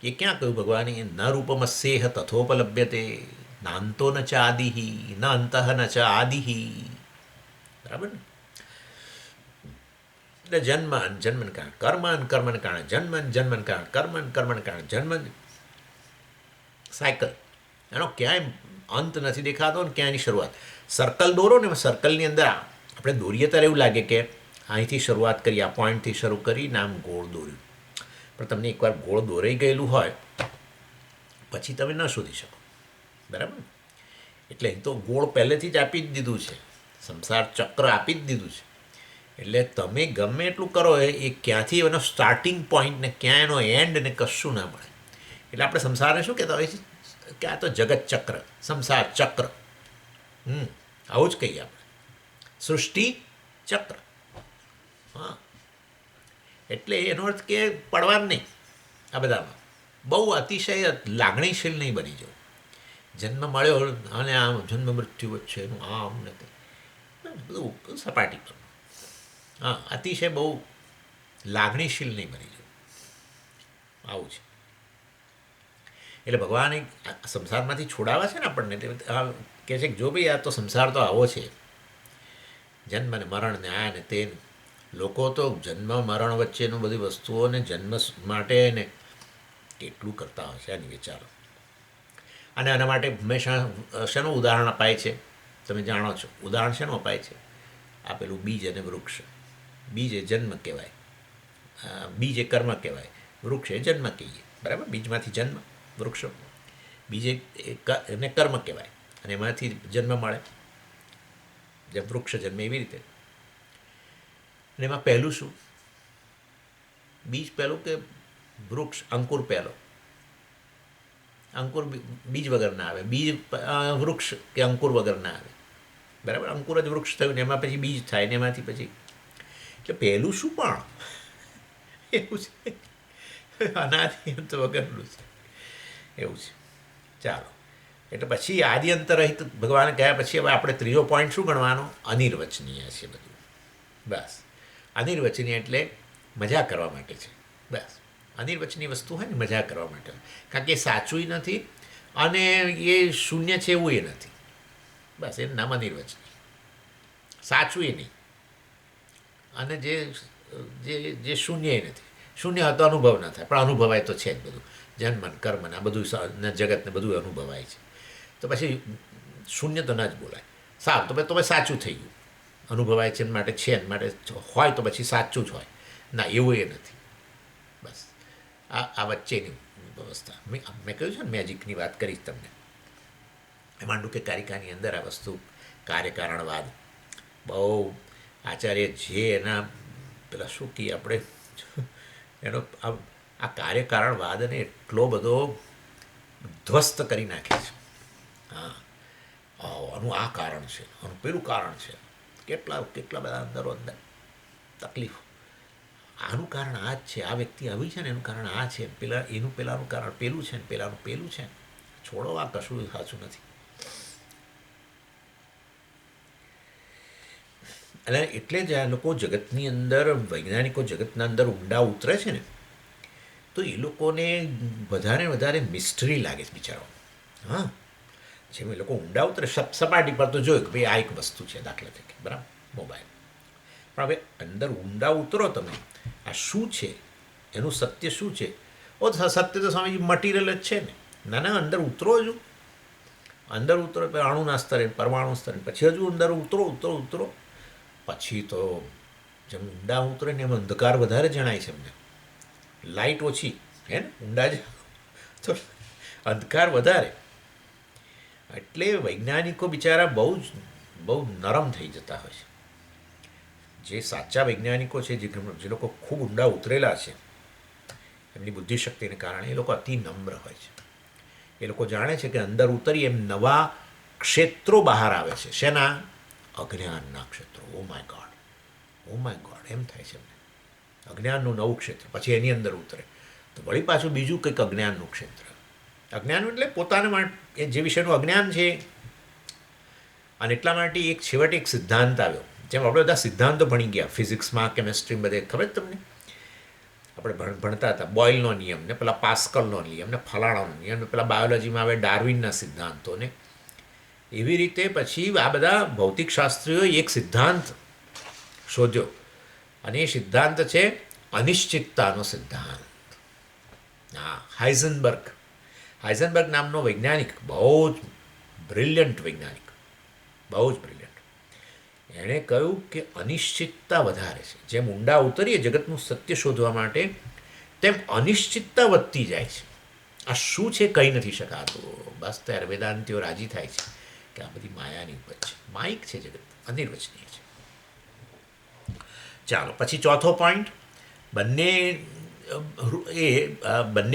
એ ક્યાં કહ્યું ભગવાને? ન રૂપમસ્યેહ તથોપલભ્યતે નાંતો ન ચ આદિ ન અંતઃ ન ચ આદિ. બરાબર ને? એટલે જન્મન કારણ કર્મન કારણ જન્મન કારણ કર્મન કારણ જન્મ. સાયકલ. એનો ક્યાંય અંત નથી દેખાતો ને ક્યાંયની શરૂઆત. સર્કલ દોરો ને, સર્કલની અંદર આપણે દોરીએ ત્યારે એવું લાગે કે અહીંથી શરૂઆત કરી, આ પોઈન્ટથી શરૂ કરીને આમ ગોળ દોર્યું. પણ તમને એકવાર ગોળ દોરાઈ ગયેલું હોય પછી તમે ન શોધી શકો. બરાબર? એટલે અહીં તો ગોળ પહેલેથી જ આપી જ દીધું છે, સંસાર ચક્ર આપી જ દીધું છે. એટલે તમે ગમે એટલું કરો એ ક્યાંથી એનો સ્ટાર્ટિંગ પોઈન્ટ ને ક્યાં એનો એન્ડ ને કશું ના મળે. એટલે આપણે સંસારને શું કહેતા હોય છે? કે આ તો જગત ચક્ર, સંસાર ચક્ર. આવું જ કહીએ આપણે, સૃષ્ટિ ચક્ર. હા, એટલે એનો અર્થ કે પડવાનું નહીં આ બધામાં, બહુ અતિશય લાગણીશીલ નહીં બની જવું. જન્મ મળ્યો અને આમ જન્મ મૃત્યુ વચ્ચે એનું આમ નથી, બધું સપાટી પર. હા, અતિશય બહુ લાગણીશીલ નહીં બની જવું, આવું છે. એટલે ભગવાને સંસારમાંથી છોડાવે છે ને આપણને, કહે છે કે જો ભાઈ આ તો સંસાર તો આવો છે, જન્મ ને મરણ ને આ ને તે. લોકો તો જન્મ મરણ વચ્ચેનું બધી વસ્તુઓને જન્મ માટે ને કેટલું કરતા હોય છે એની વિચારો. અને આના માટે હંમેશા શેનું ઉદાહરણ અપાય છે તમે જાણો છો? ઉદાહરણ શેનું અપાય છે? આ પેલું બીજ અને વૃક્ષ. બીજ એ જન્મ કહેવાય, બીજ એ કર્મ કહેવાય, વૃક્ષ એ જન્મ કહીએ, બરાબર? બીજમાંથી જન્મ, વૃક્ષ. બીજ એને કર્મ કહેવાય અને એમાંથી જન્મ મળે, જેમ વૃક્ષ જન્મે એવી રીતે. અને એમાં પહેલું શું? બીજ પહેલું કે વૃક્ષ? અંકુર પહેલો. અંકુર બીજ વગર ના આવે, બીજ વૃક્ષ કે અંકુર વગર ના આવે, બરાબર? અંકુર જ વૃક્ષ થયું ને એમાં પછી બીજ થાય ને એમાંથી પછી, એટલે પહેલું શું પણ એવું છે, અનાદિ અંત વગરનું છે, એવું છે. ચાલો, એટલે પછી આદિ અંતરહિત ભગવાને કહ્યા પછી હવે આપણે ત્રીજો પોઈન્ટ શું ગણવાનો? અનિર્વચનીય છે બધું. બસ, અનિર્વચનીય એટલે મજા કરવા માટે છે. બસ, અનિર્વચનીય વસ્તુ હોય ને મજા કરવા માટે, કારણ કે એ સાચું નથી અને એ શૂન્ય છે એવું એ નથી. બસ એનું નામ અનિર્વચનીય. સાચું એ નહીં અને જે શૂન્ય એ નથી. શૂન્ય હતો અનુભવ ન થાય, પણ અનુભવાય તો છે જ બધું. જન્મ કર્મ ને આ બધું જગતને બધું અનુભવાય છે, તો પછી શૂન્ય તો ન જ બોલાય. સારું, તો ભાઈ સાચું થઈ ગયું, અનુભવાય છે માટે છે ને માટે હોય તો પછી સાચું જ હોય. ના, એવું એ નથી. બસ આ વચ્ચેની વ્યવસ્થા. મેં કહ્યું છે ને, મેજિકની વાત કરીશ તમને. માંડુ કે કારિકાની અંદર આ વસ્તુ કાર્યકારણવાદ બહુ આચાર્ય જે એના પેલા શું કહીએ આપણે, એનો આ કાર્યકારણવાદને એટલો બધો ધ્વસ્ત કરી નાખે છે. હા, આનું આ કારણ છે, આનું પેલું કારણ છે, કેટલા બધા અંદરો અંદર તકલીફ. આનું કારણ આ જ છે, આ વ્યક્તિ આવી છે ને એનું કારણ આ છે, એનું પેલાનું કારણ પેલું છે ને પેલાનું પેલું છે. છોડો, આ કશું સાચું નથી. અને એટલે જ આ લોકો જગતની અંદર, વૈજ્ઞાનિકો જગતના અંદર ઊંડા ઉતરે છે ને, તો એ લોકોને વધારે મિસ્ટરી લાગે છે બિચારાઓ. હા, જેમ એ લોકો ઊંડા ઉતરે સપાટી પર તો જોયું કે ભાઈ આ એક વસ્તુ છે, દાખલા તરીકે, બરાબર, મોબાઈલ. પણ હવે અંદર ઊંડા ઉતરો તમે, આ શું છે, એનું સત્ય શું છે? સત્ય તો સ્વામીજી મટીરિયલ જ છે ને. ના, અંદર ઉતરો, હજુ અંદર ઉતરો, અણુના સ્તરે, પરમાણુ સ્તરે, પછી હજુ અંદર ઉતરો. પછી તો જેમ ઊંડા ઉતરે ને એમ અંધકાર વધારે જણાય છે એમને. લાઇટ ઓછી હે ને, ઊંડા જ તો અંધકાર વધારે. એટલે વૈજ્ઞાનિકો બિચારા બહુ નરમ થઈ જતા હોય છે. જે સાચા વૈજ્ઞાનિકો છે, જે લોકો ખૂબ ઊંડા ઉતરેલા છે, એમની બુદ્ધિશક્તિને કારણે એ લોકો અતિ નમ્ર હોય છે. એ લોકો જાણે છે કે અંદર ઉતરી એમ નવા ક્ષેત્રો બહાર આવે છે. શેના? અજ્ઞાનના ક્ષેત્રો. ઓ માય ગોડ, એમ થાય છે એમને. અજ્ઞાનનું નવું ક્ષેત્ર, પછી એની અંદર ઉતરે તો વળી પાછું બીજું કંઈક અજ્ઞાનનું ક્ષેત્ર. અજ્ઞાન એટલે પોતાના માટે જે વિષયનું અજ્ઞાન છે. અને એટલા માટે છેવટે એક સિદ્ધાંત આવ્યો. જેમ આપણે બધા સિદ્ધાંતો ભણી ગયા ફિઝિક્સમાં, કેમેસ્ટ્રી, બધે ખબર તમને આપણે ભણતા હતા, બોઇલનો નિયમ ને પેલા પાસ્કલનો નિયમ ને ફલાણાનો નિયમ ને પેલા બાયોલોજીમાં આવે ડાર્વિનના સિદ્ધાંતોને. એવી રીતે પછી આ બધા ભૌતિકશાસ્ત્રીઓએ એક સિદ્ધાંત શોધ્યો અને એ સિદ્ધાંત છે અનિશ્ચિતતાનો સિદ્ધાંત. હા, હાઇઝનબર્ગ નામનો વૈજ્ઞાનિક, બહુ જ બ્રિલિયન્ટ વૈજ્ઞાનિક, બહુ જ બ્રિલિયન્ટ. એણે કહ્યું કે અનિશ્ચિતતા વધારે છે. જેમ ઊંડા ઉતરીએ જગતનું સત્ય શોધવા માટે, તેમ અનિશ્ચિતતા વધતી જાય છે. આ શું છે કહી નથી શકાતું. બસ ત્યારે વેદાંતિઓ રાજી થાય છે કે આ બધી માયાની ઉપજ છે, માયિક છે જગત, અનિર્વચનીય છે. ચાલો, પછી ચોથો પોઈન્ટ, બંને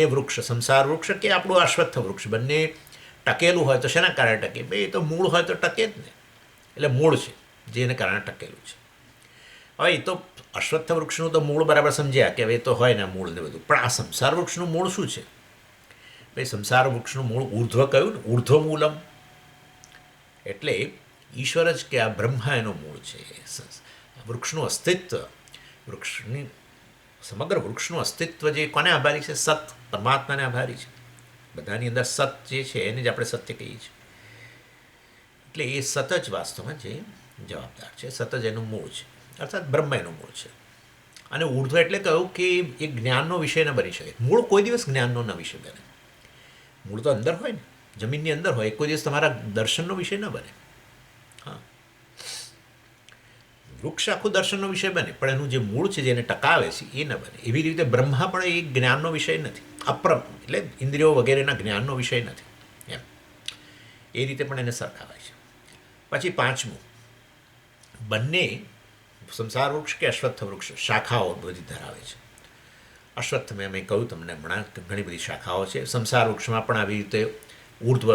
વૃક્ષ, સંસાર વૃક્ષ કે આપણું અશ્વત્થ વૃક્ષ, બંને ટકેલું હોય તો શેના કારણે ટકે? ભાઈ એ તો મૂળ હોય તો ટકે જ ને. એટલે મૂળ છે જેને કારણે ટકેલું છે. હવે એ તો અશ્વત્થ વૃક્ષનું તો મૂળ બરાબર સમજ્યા કે હવે એ તો હોય ને મૂળ ને બધું, પણ આ સંસાર વૃક્ષનું મૂળ શું છે? ભાઈ સંસાર વૃક્ષનું મૂળ ઉર્ધ્વ કહ્યું ને, ઉર્ધ્વ મૂલમ. એટલે ઈશ્વર જ કે આ બ્રહ્મા એનું મૂળ છે. વૃક્ષનું અસ્તિત્વ, વૃક્ષની સમગ્ર વૃક્ષનું અસ્તિત્વ જે કોને આભારી છે? સત, પરમાત્માને આભારી છે. બધાની અંદર સત જે છે એને જ આપણે સત્ય કહીએ છીએ. એટલે એ સત જ વાસ્તવમાં જે જવાબદાર છે, સત જ એનું મૂળ છે, અર્થાત બ્રહ્મ એનું મૂળ છે. અને ઉર્ધ્વ એટલે કહ્યું કે એ જ્ઞાનનો વિષય ન બની શકે. મૂળ કોઈ દિવસ જ્ઞાનનો ન વિષય બને. મૂળ તો અંદર હોય ને, જમીનની અંદર હોય, કોઈ દિવસ તમારા દર્શનનો વિષય ન બને. હા, વૃક્ષ આખું દર્શનનો વિષય બને, પણ એનું જે મૂળ છે જેને ટકાવે છે એ ન બને. એવી રીતે બ્રહ્મા પણ એ જ્ઞાનનો વિષય નથી, એટલે ઇન્દ્રિયો વગેરેના જ્ઞાનનો વિષય નથી એમ. એ રીતે પણ એને સરખાવાય છે. પછી પાંચમું, બંને સંસાર વૃક્ષ કે અશ્વત્થ વૃક્ષ શાખાઓ બધી ધરાવે છે. અશ્વત્થ મેં કહ્યું તમને હમણાં ઘણી બધી શાખાઓ છે. સંસાર વૃક્ષમાં પણ આવી રીતે ઉર્ધ્વ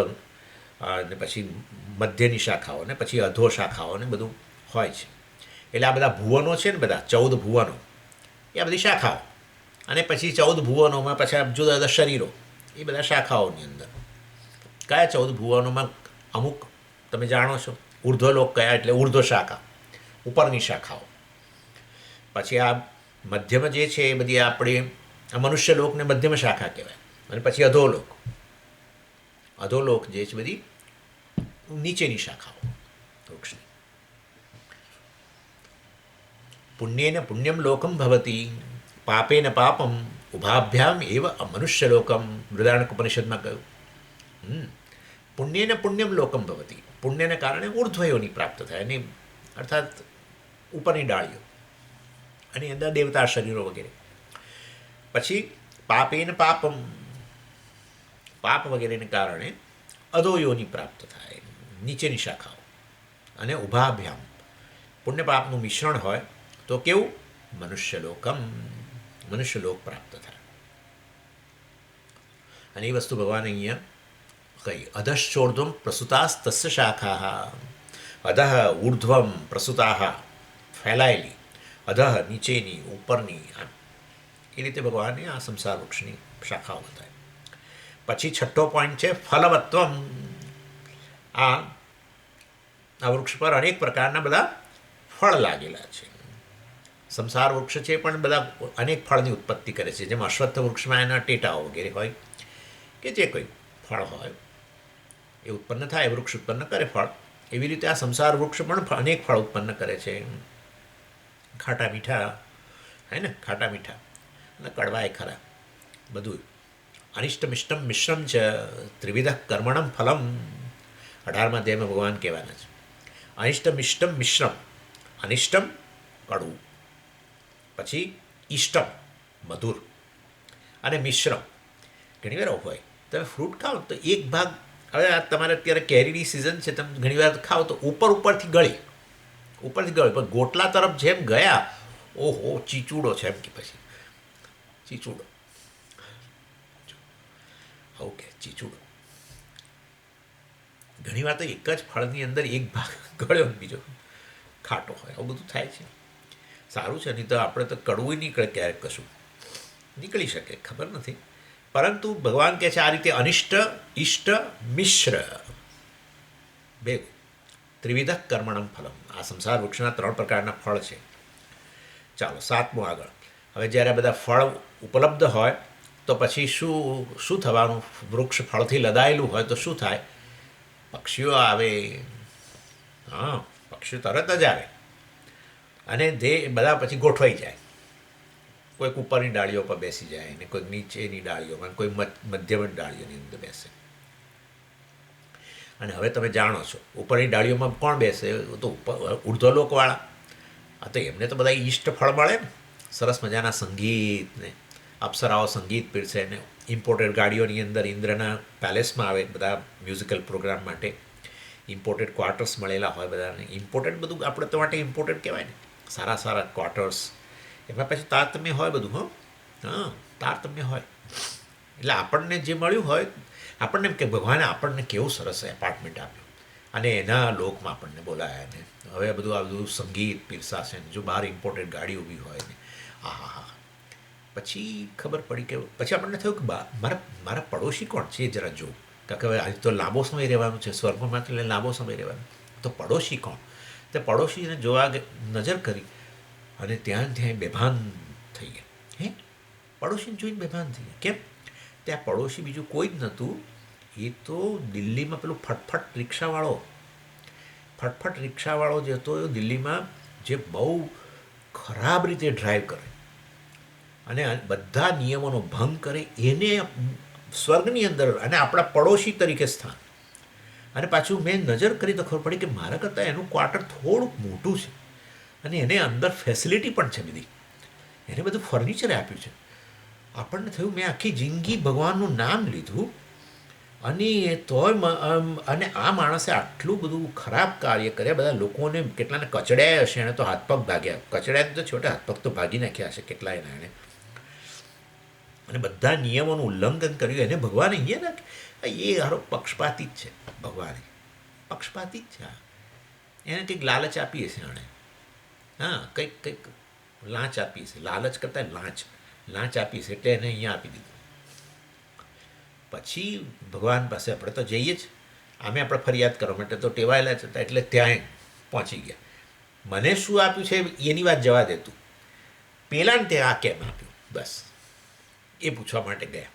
ને પછી મધ્યની શાખાઓ ને પછી અધો શાખાઓ ને બધું હોય છે. એટલે આ બધા ભુવનો છે ને, બધા 14 ભુવનો, એ આ બધી શાખાઓ. અને પછી 14 ભુવનોમાં પછી જુદા જુદા શરીરો, એ બધા શાખાઓની અંદર. કયા 14 ભુવનોમાં અમુક તમે જાણો છો. ઉર્ધ્વલોક કયા? એટલે ઉર્ધ્વ શાખા, ઉપરની શાખાઓ. પછી આ મધ્યમાં જે છે એ બધી આપણે આ મનુષ્ય લોકને મધ્યમ શાખા કહેવાય. અને પછી અધોલોક, અધોલોક જે છે બધી નીચેની શાખાઓ વૃક્ષની. પુણ્યેન પુણ્યમ લોકમ ભવતી, પાપેન પાપમ ઉભાભ્યામ એવ મનુષ્ય લોકમ. બૃહદારણ્યક ઉપનિષદમાં કહ્યું પુણ્યેન પુણ્યમ લોકમ ભવતી. પુણ્યને કારણે ઉર્ધ્વયોની પ્રાપ્ત થાય, એની અર્થાત ઉપરની ડાળીઓ, અને અંદર દેવતા શરીરો વગેરે. પછી પાપેન પાપમ, પાપ વગેરેને કારણે અધોયોની પ્રાપ્ત થાય, નીચેની શાખાઓ. અને ઉભાભ્યામ, પુણ્ય પાપનું મિશ્રણ હોય તો કેવું? મનુષ્ય લોકમ, મનુષ્ય લોક પ્રાપ્ત થાય. અને એ વસ્તુ ભગવાન અહીંયા કઈ અધશ્ચોર્ધ્વમ પ્રસુતાસ તસ્ય શાખા, અધઃ ઉર્ધ્વમ પ્રસુતા, ફેલાયેલી, અધઃ નીચેની, ઉપરની, એ રીતે ભગવાને આ સંસાર વૃક્ષની શાખાઓ બતાવી. પછી છઠ્ઠો પોઈન્ટ છે ફલવત્વમ. આ વૃક્ષ પર અનેક પ્રકારના બધા ફળ લાગેલા છે. સંસાર વૃક્ષ છે પણ બધા અનેક ફળની ઉત્પત્તિ કરે છે. જેમ અશ્વત્થ વૃક્ષમાં એના ટેટાઓ વગેરે હોય કે જે કોઈ ફળ હોય એ ઉત્પન્ન થાય, વૃક્ષ ઉત્પન્ન કરે ફળ. એવી રીતે આ સંસાર વૃક્ષ પણ અનેક ફળ ઉત્પન્ન કરે છે. ખાટા મીઠા, હે ને, ખાટા મીઠા અને કડવાય ખરા બધું. અનિષ્ટમ ઇષ્ટમ મિશ્રમ છે ત્રિવિધ કર્મણમ ફલમ. 18મા અધ્યાયમાં ભગવાન કહેવાના છે. અનિષ્ટમ ઇષ્ટમ મિશ્રમ. અનિષ્ટમ કડવું, પછી ઇષ્ટમ મધુર, અને મિશ્રમ. ઘણી વાર હોય તમે ફ્રૂટ ખાઓ તો એક ભાગ, હવે આ તમારે અત્યારે કેરીની સિઝન છે, તમે ઘણી વાર ખાઓ તો ઉપરથી ગળી, પણ ગોટલા તરફ જેમ ગયા, ઓહો ચીચુડો છે એમ કે પછી ચીચુડો, ઓકે ચીચુડો. ઘણી વાર તો એક જ ફળની અંદર એક ભાગ ગળ્યો ને બીજો ખાટો હોય, આવું બધું થાય છે. સારું છે, નહીં તો આપણે તો કડવું નીકળે ક્યારેક, કશું નીકળી શકે ખબર નથી. પરંતુ ભગવાન કહે છે આ રીતે અનિષ્ટ ઇષ્ટ મિશ્ર બે ત્રિવિધ કર્મણમ ફલમ. આ સંસાર વૃક્ષના 3 પ્રકારના ફળ છે. ચાલો 7મું આગળ. હવે જ્યારે બધા ફળ ઉપલબ્ધ હોય તો પછી શું થવાનું? વૃક્ષ ફળથી લદાયેલું હોય તો શું થાય? પક્ષીઓ આવે. હા, પક્ષીઓ તરત જ આવે અને તે બધા પછી ગોઠવાઈ જાય. કોઈક ઉપરની ડાળીઓ પર બેસી જાય ને કોઈક નીચેની ડાળીઓમાં, કોઈ મધ્યમ ડાળીઓની અંદર બેસે. અને હવે તમે જાણો છો ઉપરની ડાળીઓમાં કોણ બેસે? તો ઉર્ધ્વલોકવાળા. આ તો એમને તો બધા ઈષ્ટ ફળ મળે ને, સરસ મજાના સંગીત ને અપ્સરાઓ સંગીત પીરસે ને ઇમ્પોર્ટેડ ગાડીઓની અંદર ઇન્દ્રના પેલેસમાં આવે બધા મ્યુઝિકલ પ્રોગ્રામ માટે. ઇમ્પોર્ટેડ ક્વાર્ટર્સ મળેલા હોય બધાને. ઇમ્પોર્ટેડ બધું આપણે તો માટે ઇમ્પોર્ટેડ કહેવાય ને, સારા સારા ક્વાર્ટર્સ. એમાં પછી તારતમ્ય હોય બધું. હા, તારતમ્ય હોય. એટલે આપણને જે મળ્યું હોય આપણને એમ કે ભગવાને આપણને કેવું સરસ એપાર્ટમેન્ટ આપ્યું અને એના લોકમાં આપણને બોલાયા ને હવે બધું આ બધું સંગીત પીરસાશે ને જો બહાર ઇમ્પોર્ટેડ ગાડી ઊભી હોય ને હા હા હા પછી ખબર પડી કે પછી આપણને થયું કે મારા મારા પડોશી કોણ છે એ જરા જોઉં કારણ કે હવે આજે તો લાંબો સમય રહેવાનું છે સ્વર્ગમાં એટલે લાંબો સમય રહેવાનું તો પડોશી કોણ તે પડોશીને જોવા નજર કરી અને ત્યાં બેભાન થઈ ગયા હે પડોશીને જોઈને બેભાન થઈ ગયા કેમ ત્યાં પડોશી બીજું કોઈ જ નહોતું એ તો દિલ્હીમાં પેલું ફટફટ રિક્ષાવાળો જે હતો એ દિલ્હીમાં જે બહુ ખરાબ રીતે ડ્રાઈવ કરે અને બધા નિયમોનો ભંગ કરે એને સ્વર્ગની અંદર અને આપણા પડોશી તરીકે સ્થાન અને પાછું મેં નજર કરી તો ખબર પડી કે મારા કરતાં એનું ક્વાર્ટર થોડુંક મોટું છે અને એને અંદર ફેસિલિટી પણ છે બધી એને બધું ફર્નિચર આપ્યું છે આપણને થયું મેં આખી જિંદગી ભગવાનનું નામ લીધું અને તોય અને આ માણસે આટલું બધું ખરાબ કાર્ય કર્યા બધા લોકોને કેટલાને કચડ્યા હશે એણે તો હાથ પગ ભાગ્યા કચડ્યા તો છોટા હાથ પગ તો ભાગી નાખ્યા હશે કેટલાય એણે અને બધા નિયમોનું ઉલ્લંઘન કર્યું એને ભગવાને અહીંયા ને એ હારો પક્ષપાતી જ છે ભગવાને પક્ષપાતી જ છે એને કંઈક લાલચ આપી હશે એણે હા કંઈક લાંચ આપી હશે લાલચ કરતાં લાંચ આપી છે એટલે એને અહીંયા આપી દીધું પછી ભગવાન પાસે આપણે તો જઈએ જ આમે આપણે ફરિયાદ કરવા માટે તો ટેવાયેલા જ હતા એટલે ત્યાં પહોંચી ગયા મને શું આપ્યું છે એની વાત જવા દેતું પહેલાંને તે આ કેમ આપ્યું બસ એ પૂછવા માટે ગયા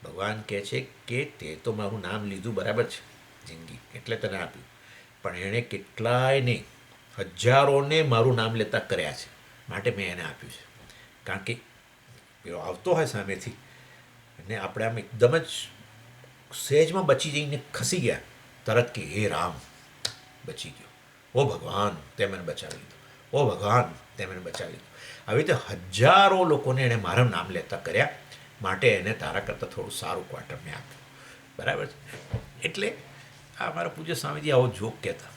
ભગવાન કહે છે કે તે તો મારું નામ લીધું બરાબર છે જિંદગી એટલે તને આપ્યું પણ એણે કેટલાય નહીં હજારોને મારું નામ લેતા કર્યા છે માટે મેં એને આપ્યું છે કારણ કે પેલો આવતો હોય સામેથી અને આપણે આમ એકદમ જ સહેજમાં બચી જઈને ખસી ગયા તરત કે હે રામ બચી ગયો ઓ ભગવાન તે મને બચાવી લીધું ઓ ભગવાન તે મને બચાવી લીધું આવી રીતે હજારો લોકોને એણે મારું નામ લેતા કર્યા માટે એને તારા કરતાં થોડું સારું ક્વાર્ટર મેં આપ્યું બરાબર છે એટલે આ મારા પૂજ્ય સ્વામીજી આવો જોક કહેતા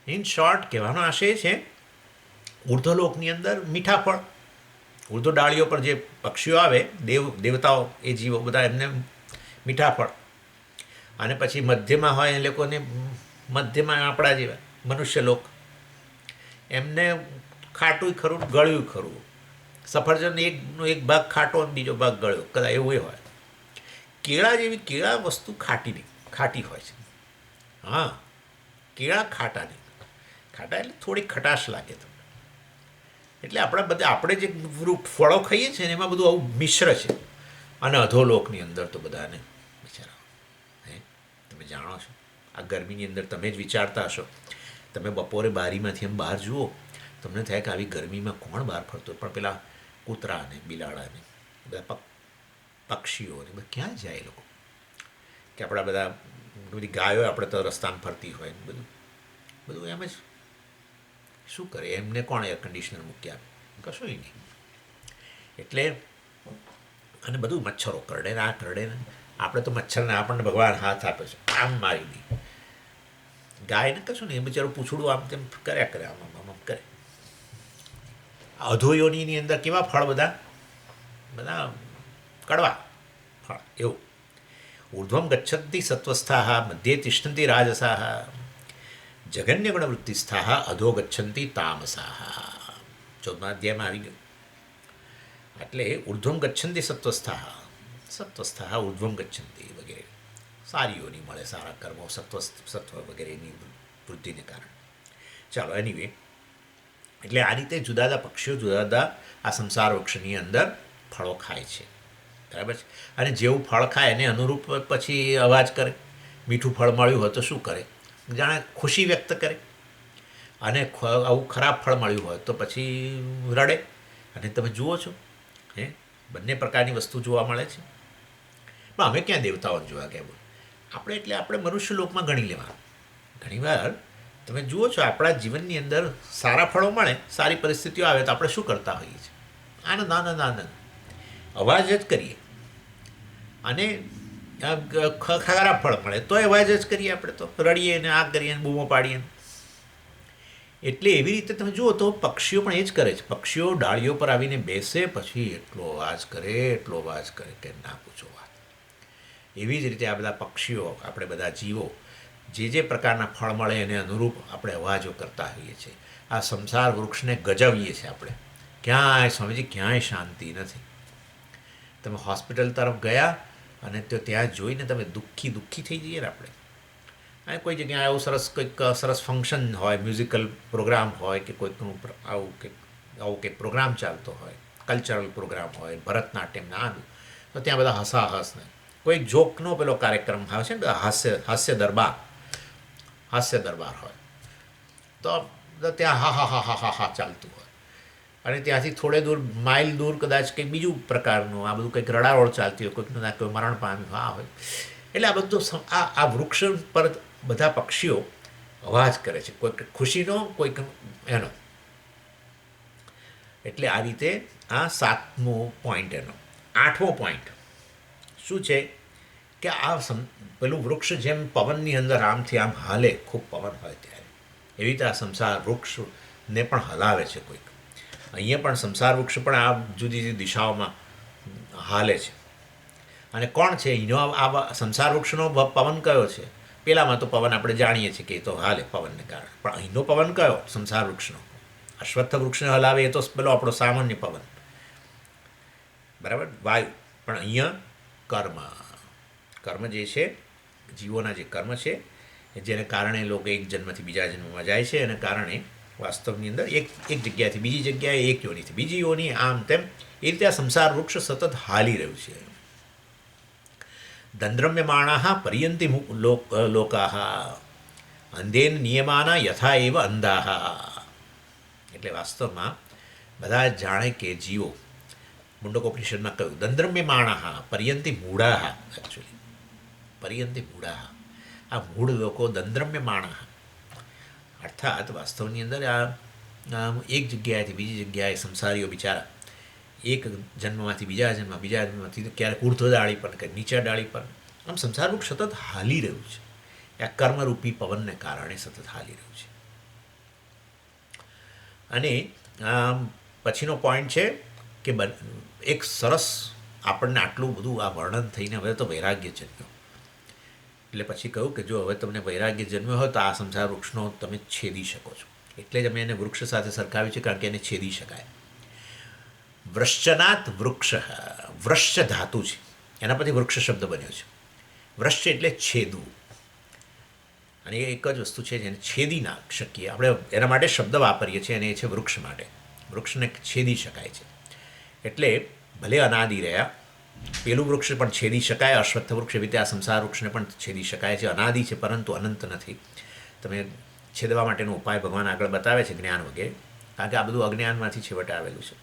ઇન શોર્ટ કહેવાનો આશય છે ઉર્ધ્વલોકની અંદર મીઠા ફળ ઉર્ધ્વ ડાળીઓ પર જે પક્ષીઓ આવે દેવતાઓ એ જીવો બધા એમને મીઠા ફળ અને પછી મધ્યમાં હોય એ લોકોને મધ્યમાં આપણા જેવા મનુષ્ય લોક એમને ખાટું ખરું ગળ્યું ખરું સફરજન એકનો એક ભાગ ખાટો અને બીજો ભાગ ગળ્યો કદાચ એવું એ હોય કેળા વસ્તુ ખાટી હોય છે હા કેળા ખાટા નહીં ખાટા એટલે થોડી ખટાશ લાગે તમને એટલે આપણે જે ફળો ખાઈએ છીએ ને એમાં બધું આવું મિશ્ર છે અને અધોલોકની અંદર તો બધાને બિચારા હે તમે જાણો છો આ ગરમીની અંદર તમે જ વિચારતા હશો તમે બપોરે બારીમાંથી એમ બહાર જુઓ તમને થાય કે આવી ગરમીમાં કોણ બહાર ફરતો પણ પેલા કૂતરા ને બિલાડા ને બધા પક્ષીઓ ને બધા ક્યાં જાય એ લોકો કે આપણા બધા બધી ગાયો આપણે તો રસ્તામાં ફરતી હોય ને બધું એમ જ શું કરે એમને કોણ એર કન્ડિશનર મૂકી આપે કશું નહીં એટલે અને બધું મચ્છરો કરડે ને આ કરડે ને આપણે તો મચ્છરને આપણને ભગવાન હાથ આપે છે આમ મારી દે ગાયને કશું નહીં એ બિચારું પૂછડું આમ તેમ કર્યા કરે આમ આમ કરે અધોયોની અંદર કેવા ફળ બધા કડવા ફળ એવું ઉર્ધ્વમ ગચ્છન્તિ સત્વસ્થાઃ મધ્યે તિષ્ઠન્તિ રાજસાઃ જગન્ય ગુણવૃત્તિસ્થાઃ અધો ગચ્છન્તિ તામસાઃ 14મા અધ્યાયમાં આવી ગયું એટલે ઉર્ધ્વમ ગચ્છન્તિ સત્વસ્થાઃ ઉર્ધ્વમ ગચ્છન્તિ વગેરે સારી યોની મળે સારા કર્મો સત્વ વગેરેની વૃદ્ધિને કારણે ચાલો એનીવે એટલે આ રીતે જુદા જુદા પક્ષીઓ જુદા જુદા આ સંસાર વૃક્ષની અંદર ફળો ખાય છે બરાબર છે અને જેવું ફળ ખાય એને અનુરૂપ પછી અવાજ કરે મીઠું ફળ મળ્યું હોય તો શું કરે જાણે ખુશી વ્યક્ત કરે અને આવું ખરાબ ફળ મળ્યું હોય તો પછી રડે અને તમે જુઓ છો હે બંને પ્રકારની વસ્તુ જોવા મળે છે પણ અમે ક્યાં દેવતાઓને જોવા ગયા બોલ આપણે મનુષ્ય લોકમાં ગણી લેવાનું ઘણીવાર તમે જુઓ છો આપણા જીવનની અંદર સારા ફળો મળે સારી પરિસ્થિતિઓ આવે તો આપણે શું કરતા હોઈએ છીએ આનંદ અવાજ જ કરીએ અને ખરાબ ફળ મળે તો અવાજ જ કરીએ આપણે તો રડીએ ને આ કરીએ ને બૂમો પાડીએ એટલે એવી રીતે તમે જુઓ તો પક્ષીઓ પણ એ જ કરે છે. પક્ષીઓ ડાળીઓ પર આવીને બેસે, પછી એટલો અવાજ કરે કે ના પૂછો વાત. એવી જ રીતે આ બધા પક્ષીઓ, આપણે બધા જીવો જે પ્રકારના ફળ મળે એને અનુરૂપ આપણે અવાજો કરતા હોઈએ છીએ. આ સંસાર વૃક્ષને ગજવીએ છીએ આપણે. ક્યાંય સ્વામીજી, ક્યાંય શાંતિ નથી. તમે હોસ્પિટલ તરફ ગયા અને તો ત્યાં જોઈને તમે દુઃખી થઈ જઈએ ને આપણે. અને કોઈ જગ્યાએ આવું સરસ ફંક્શન હોય, મ્યુઝિકલ પ્રોગ્રામ હોય કે કોઈકનું આવું કંઈક પ્રોગ્રામ ચાલતો હોય, કલ્ચરલ પ્રોગ્રામ હોય, ભરતનાટ્યમના આનું, તો ત્યાં બધા હસાહસ ને કોઈ જોકનો પેલો કાર્યક્રમ આવે છે ને, હાસ્ય દરબાર હોય, તો ત્યાં હા ચાલતું હોય. અને ત્યાંથી થોડે દૂર, માઇલ દૂર કદાચ કંઈક બીજું પ્રકારનું આ બધું કંઈક રડારોળ ચાલતી હોય, કોઈકનું ના કોઈ મરણ પામ્યું આ હોય. એટલે આ બધું આ વૃક્ષ પર બધા પક્ષીઓ અવાજ કરે છે, કોઈક ખુશીનો, કોઈક એનો. એટલે આ રીતે આ 7મો પોઈન્ટ એનો. 8મો પોઈન્ટ શું છે કે પેલું વૃક્ષ જેમ પવનની અંદર આમથી આમ હાલે, ખૂબ પવન હોય ત્યારે, એવી રીતે આ સંસાર વૃક્ષને પણ હલાવે છે કોઈક. અહીંયા પણ સંસાર વૃક્ષ પણ આ જુદી જુદી દિશાઓમાં હાલે છે. અને કોણ છે એનો આ સંસાર વૃક્ષનો પવન કયો છે? પેલામાં તો પવન આપણે જાણીએ છીએ કે એ તો હાલે પવનને કારણે, પણ અહીંનો પવન કયો સંસાર વૃક્ષનો? અશ્વત્થ વૃક્ષને હલાવે એ તો પેલો આપણો સામાન્ય પવન, બરાબર, વાયુ. પણ અહીંયા કર્મ જે છે, જીવોના જે કર્મ છે, જેને કારણે લોકો એક જન્મથી બીજા જન્મમાં જાય છે, એને કારણે વાસ્તવની અંદર એક જગ્યાએથી બીજી જગ્યાએ, એક યોનિથી બીજી યોની, આમ તેમ એ રીતે આ સંસાર વૃક્ષ સતત હાલી રહ્યું છે. દંદ્રમ્યમાણા પર્યંતિ લોકાહ અંધેન નિયમાના યથા એવ અંધાહ. એટલે વાસ્તવમાં બધા જાણે કે જીવો, મુંડકોપનિષદમાં કહ્યું, દંદ્રમ્યમાણા પર્યંતિ મૂઢાહ, એકચ્યુઅલી પર્યંતિ મૂઢાહ, આ મૂઢ લોકો દંદ્રમ્યમાણા, અર્થાત વાસ્તવની અંદર આ એક જગ્યાએથી બીજી જગ્યાએ સંસારીઓ બિચારા એક જન્મમાંથી બીજા જન્મમાંથી ક્યારેક ઉર્ધ્વ ડાળી પર, ક્યારેક નીચા ડાળી પર, આમ સંસાર વૃક્ષ સતત હાલી રહ્યું છે. આ કર્મરૂપી પવનને કારણે સતત હાલી રહ્યું છે. અને પછીનો પોઈન્ટ છે કે એક સરસ, આપણને આટલું બધું આ વર્ણન થઈને હવે તો વૈરાગ્ય જન્મ્યો. એટલે પછી કહ્યું કે જો હવે તમને વૈરાગ્ય જન્મ્યો હોય તો આ સંસાર વૃક્ષનો તમે છેદી શકો છો. એટલે જ અમે એને વૃક્ષ સાથે સરખાવ્યું છે, કારણ કે એને છેદી શકાય. વૃશ્ચનાત વૃક્ષ, વૃશ્ચ ધાતુ છે, એના પરથી વૃક્ષ શબ્દ બન્યો છે. વૃશ્ચ એટલે છેદવું, અને એ એક જ વસ્તુ છે જેને છેદી ના શકીએ આપણે, એના માટે શબ્દ વાપરીએ છીએ, અને એ છે વૃક્ષ માટે. વૃક્ષને છેદી શકાય છે. એટલે ભલે અનાદિ રહ્યા, પેલું વૃક્ષ પણ છેદી શકાય, અશ્વત્થ વૃક્ષ, એવી રીતે આ સંસાર વૃક્ષને પણ છેદી શકાય છે. અનાદિ છે પરંતુ અનંત નથી. તમે છેદવા માટેનો ઉપાય ભગવાન આગળ બતાવે છે, જ્ઞાન વગેરે, કારણ કે આ બધું અજ્ઞાનમાંથી છેવટે આવેલું છે.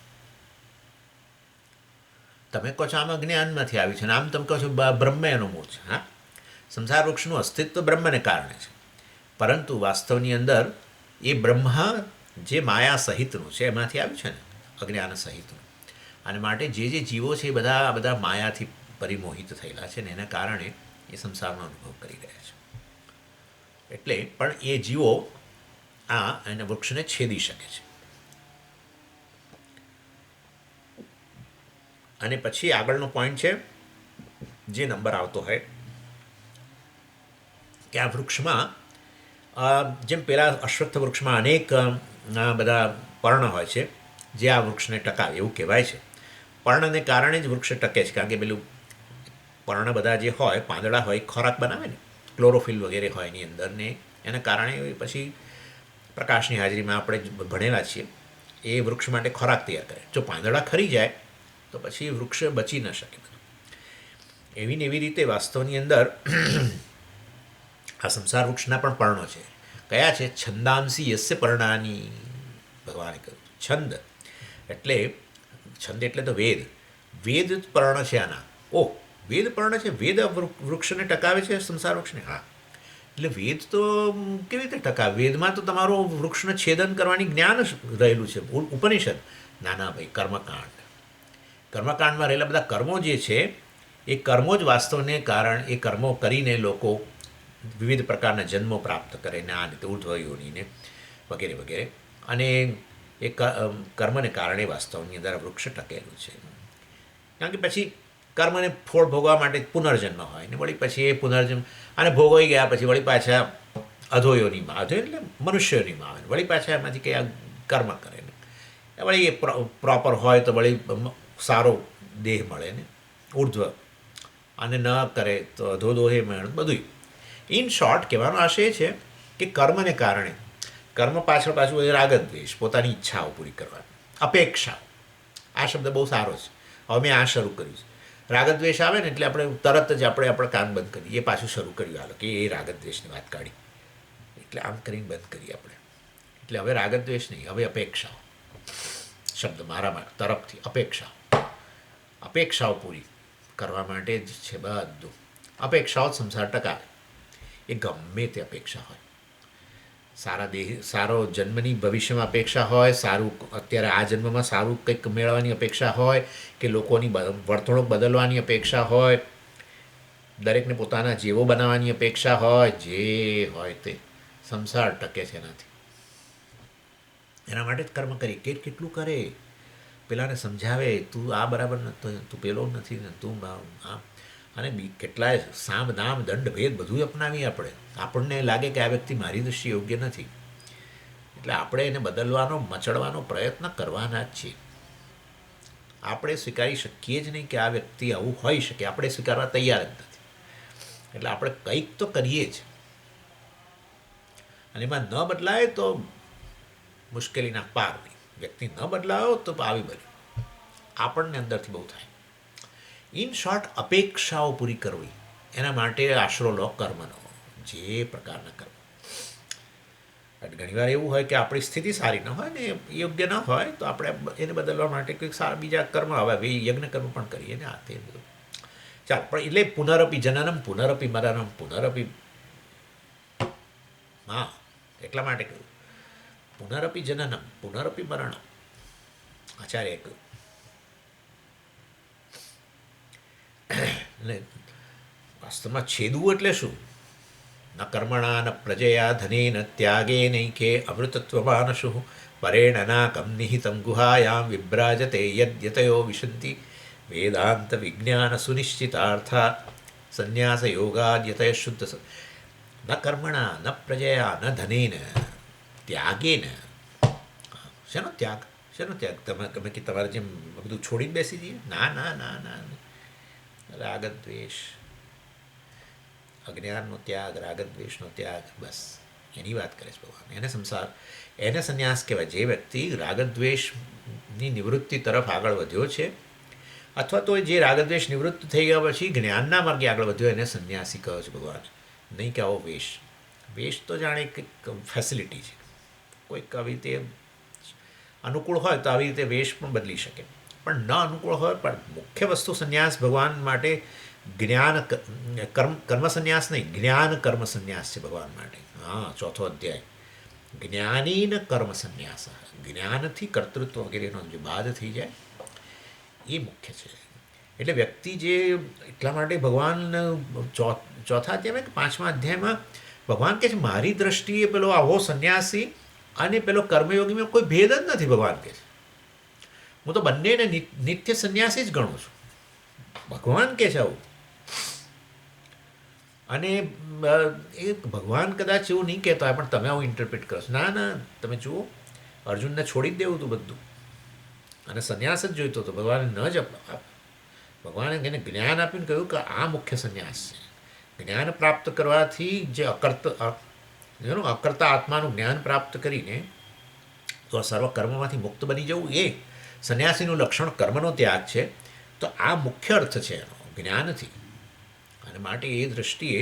તમે કહો છો આમ અજ્ઞાનમાંથી આવ્યું છે, અને આમ તમે કહો છો બ્રહ્મ એનો મૂળ છે. હા, સંસાર વૃક્ષનું અસ્તિત્વ બ્રહ્મને કારણે છે, પરંતુ વાસ્તવની અંદર એ બ્રહ્મ જે માયા સહિતનું છે એમાંથી આવ્યું છે ને, અજ્ઞાન સહિતનું. અને માટે જે જીવો છે એ બધા માયાથી પરિમોહિત થયેલા છે, ને એના કારણે એ સંસારનો અનુભવ કરી રહ્યા છે. એટલે પણ એ જીવો એને વૃક્ષને છેદી શકે છે. અને પછી આગળનો પોઈન્ટ છે, જે નંબર આવતો હોય કે આ વૃક્ષમાં જેમ પેલા અશ્વત્થ વૃક્ષમાં અનેક બધા પર્ણ હોય છે જે આ વૃક્ષને ટકાવે, એવું કહેવાય છે. પર્ણને કારણે જ વૃક્ષ ટકે છે, કારણ કે પેલું પર્ણ બધા જે હોય, પાંદડા હોય, ખોરાક બનાવે ને, ક્લોરોફિલ વગેરે હોય એની અંદર, ને એના કારણે પછી પ્રકાશની હાજરીમાં આપણે ભણેલા છીએ, એ વૃક્ષ માટે ખોરાક તૈયાર કરે. જો પાંદડા ખરી જાય તો પછી વૃક્ષ બચી ન શકે. એવી ને એવી રીતે વાસ્તવની અંદર આ સંસાર વૃક્ષના પણ પર્ણો છે. કયા છે? છંદાંસી યસ્ય પર્ણાની, ભગવાને કહ્યું. છંદ એટલે તો વેદ. વેદ પર્ણ છે આના. ઓહ, વેદ પર્ણ છે, વેદ વૃક્ષને ટકાવે છે, સંસાર વૃક્ષને. હા, એટલે વેદ તો કેવી રીતે ટકાવે? વેદમાં તો તમારું વૃક્ષને છેદન કરવાની જ્ઞાન રહેલું છે. ઉપનિષદ ના ભાઈ, કર્મકાંડમાં રહેલા બધા કર્મો જે છે એ કર્મો જ વાસ્તવને કારણે, એ કર્મો કરીને લોકો વિવિધ પ્રકારના જન્મો પ્રાપ્ત કરે ને આ રીતે ઉર્ધ્વ યોનિને. વગેરે વગેરે. અને એ કર્મને કારણે વાસ્તવની અંદર વૃક્ષ ટકેલું છે. કારણ કે પછી કર્મને ફળ ભોગવા માટે પુનર્જન્મ હોય ને વળી પછી એ પુનર્જન્મ અને ભોગવાઈ ગયા પછી વળી પાછા અધોયોનીમાં, અધો એટલે મનુષ્યોનીમાં આવે, વળી પાછા એમાંથી કંઈ આ કર્મ કરે ને વળી એ પ્રોપર હોય તો વળી સારો દેહ મળે ને ઉર્ધ્વ, અને ન કરે તો અધોદોહે મળે બધું. ઇન શોર્ટ કહેવાનો આશય છે કે કર્મને કારણે, કર્મ પાછળ પાછું એ રાગ દ્વેષ, પોતાની ઈચ્છાઓ પૂરી કરવાની અપેક્ષા. આ શબ્દ બહુ સારો છે. હવે મેં આ શરૂ કર્યું છે. રાગદ્વેષ આવે ને એટલે આપણે તરત જ આપણે કાન બંધ કરીએ. એ પાછું શરૂ કર્યું હાલો કે એ રાગદ્વેષની વાત કાઢી એટલે આમ કરીને બંધ કરીએ આપણે. એટલે હવે રાગદ્વેષ નહીં, હવે અપેક્ષાઓ. શબ્દ મારા તરફથી અપેક્ષાઓ પૂરી કરવા માટે જ છે બધું. અપેક્ષાઓ જ સંસાર ટકાવે. એ ગમે તે અપેક્ષા હોય, સારા દેહ, સારો જન્મની ભવિષ્યમાં અપેક્ષા હોય, સારું અત્યારે આ જન્મમાં સારું કંઈક મેળવવાની અપેક્ષા હોય, કે લોકોની વર્તણૂક બદલવાની અપેક્ષા હોય, દરેકને પોતાના જેવો બનાવવાની અપેક્ષા હોય, જે હોય તે સંસાર ટકે છે એનાથી. એના માટે જ કર્મ કરી. કેટલું કરે, પેલાને સમજાવે, તું આ બરાબર નથી, તું પેલો નથી ને તું આમ, અને કેટલાય સામ દામ દંડ ભેદ બધું અપનાવીએ આપણે. આપણને લાગે કે આ વ્યક્તિ મારી દૃષ્ટિ યોગ્ય નથી, એટલે આપણે એને બદલવાનો, મચડવાનો પ્રયત્ન કરવાના જ છીએ. આપણે સ્વીકારી શકીએ જ નહીં કે આ વ્યક્તિ આવું હોઈ શકે, આપણે સ્વીકારવા તૈયાર જ નથી. એટલે આપણે કંઈક તો કરીએ જ, અને એમાં ન બદલાય તો મુશ્કેલીના પાર નહીં. વ્યક્તિ ન બદલાયો તો આવી બન્યું. આપણને અંદરથી બહુ થાય. ઇન શોર્ટ, અપેક્ષાઓ પૂરી કરવી, એના માટે આશરો લો કર્મનો, જે પ્રકારના કર્મ. ઘણીવાર એવું હોય કે આપણી સ્થિતિ સારી ન હોય ને યોગ્ય ન હોય તો આપણે એને બદલવા માટે કંઈક સારા બીજા કર્મ, હવે યજ્ઞ કર્મ પણ કરીએ ને આ તે બધું. ચાલ, પણ એટલે પુનરપી જનનમ પુનરપી મરણમ પુનરપી, હા એટલા માટે કહ્યું પુનરપી જનનમ પુનરપી મરણમ. આચાર્યએ કહ્યું. એટલે વાસ્તવમાં છેદવું એટલે શું? ન કર્મણા ન પ્રજયા ધને ન ત્યાગે નૈકે અમૃતત્વમાનશુ પરેણ નાકમ નિહિતમ ગુહાયામ વિભ્રાજતે યદ્યતયો વિશંતિ વેદાંત વિજ્ઞાન સુનિશ્ચિતાર્થા સંન્યાસ યોગાદ્યતય શુદ્ધ. ન કર્મણા ન પ્રજયા ન ધનેન ત્યાગેન. શેનો ત્યાગ? શેનો ત્યાગ? તમે કે તમારે જેમ બધું છોડીને બેસી જઈએ? ના ના ના ના. રાગદ્વેષ, અજ્ઞાનનો ત્યાગ, રાગદ્વેષનો ત્યાગ, બસ એની વાત કરે છે ભગવાન. એને સંસાર, એને સંન્યાસ કહેવાય. જે વ્યક્તિ રાગદ્વેષની નિવૃત્તિ તરફ આગળ વધ્યો છે, અથવા તો જે રાગદ્વેષ નિવૃત્ત થઈ ગયા પછી જ્ઞાનના માર્ગે આગળ વધ્યો, એને સંન્યાસી કહો છે ભગવાન. નહીં કે આવો વેશ. વેશ તો જાણે કંઈક ફેસિલિટી છે. કોઈક આવી રીતે અનુકૂળ હોય તો આવી રીતે વેશ પણ બદલી શકે, પણ ન અનુકૂળ હોય. પણ મુખ્ય વસ્તુ સંન્યાસ ભગવાન માટે જ્ઞાન કર્મ સંન્યાસ નહીં, જ્ઞાન કર્મ સંન્યાસ છે ભગવાન માટે. હા, ચોથો અધ્યાય. જ્ઞાનીન કર્મ સંન્યાસ. જ્ઞાનથી કર્તૃત્વ વગેરેનો જે બાદ થઈ જાય એ મુખ્ય છે. એટલે વ્યક્તિ જે, એટલા માટે ભગવાન ચોથા અધ્યાયમાં કે પાંચમા અધ્યાયમાં ભગવાન કહે છે મારી દ્રષ્ટિએ પેલો આવો સંન્યાસી અને પેલો કર્મયોગીમાં કોઈ ભેદ જ નથી. ભગવાન કહે છે હું તો બંનેને નિત્ય સંન્યાસી જ ગણું છું. ભગવાન કહે છે આવું. અને એ ભગવાન કદાચ એવું નહીં કહેતા હોય, પણ તમે આવું ઇન્ટરપ્રિટ કરો છો. ના ના, તમે જુઓ, અર્જુનને છોડી જ દેવું હતું બધું અને સંન્યાસ જ જોઈતો હતો. ભગવાને ન જ ભગવાને એને જ્ઞાન આપ્યું, કહ્યું કે આ મુખ્ય સંન્યાસ છે. જ્ઞાન પ્રાપ્ત કરવાથી જે અકર્તા આત્માનું જ્ઞાન પ્રાપ્ત કરીને તો સર્વ કર્મમાંથી મુક્ત બની જવું, એ સંન્યાસીનું લક્ષણ કર્મનો ત્યાગ છે. તો આ મુખ્ય અર્થ છે એનો, જ્ઞાનથી. અને માટે એ દૃષ્ટિએ